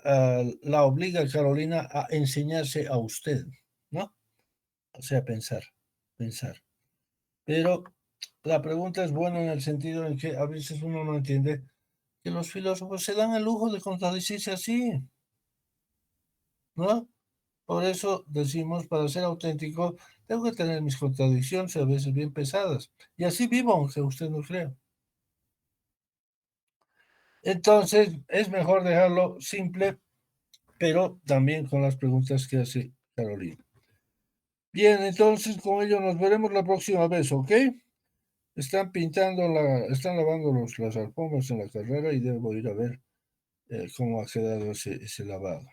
la obliga a Carolina a enseñarse a usted, ¿no? O sea, pensar. Pero la pregunta es buena en el sentido en que a veces uno no entiende que los filósofos se dan el lujo de contradecirse así, ¿no? Por eso decimos, para ser auténtico, tengo que tener mis contradicciones, a veces bien pesadas. Y así vivo, aunque usted no crea. Entonces, es mejor dejarlo simple, pero también con las preguntas que hace Carolina. Bien, entonces con ello nos veremos la próxima vez, ¿ok? Están lavando las alfombras en la carrera y debo ir a ver cómo ha quedado ese lavado.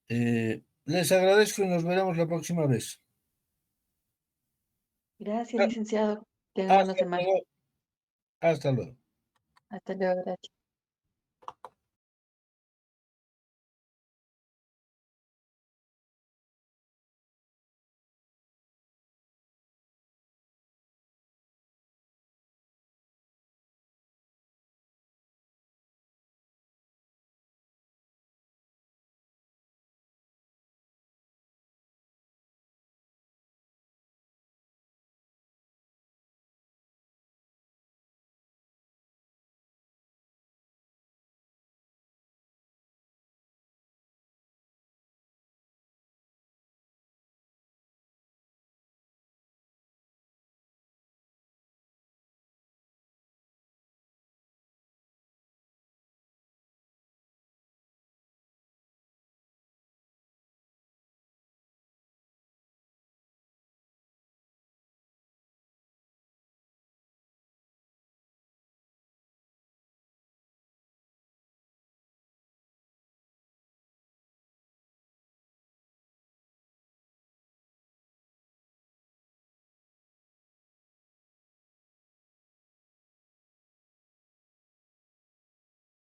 Les agradezco y nos veremos la próxima vez. Gracias, licenciado. Tenga buena Hasta semana. luego. Hasta luego. Hasta luego, gracias.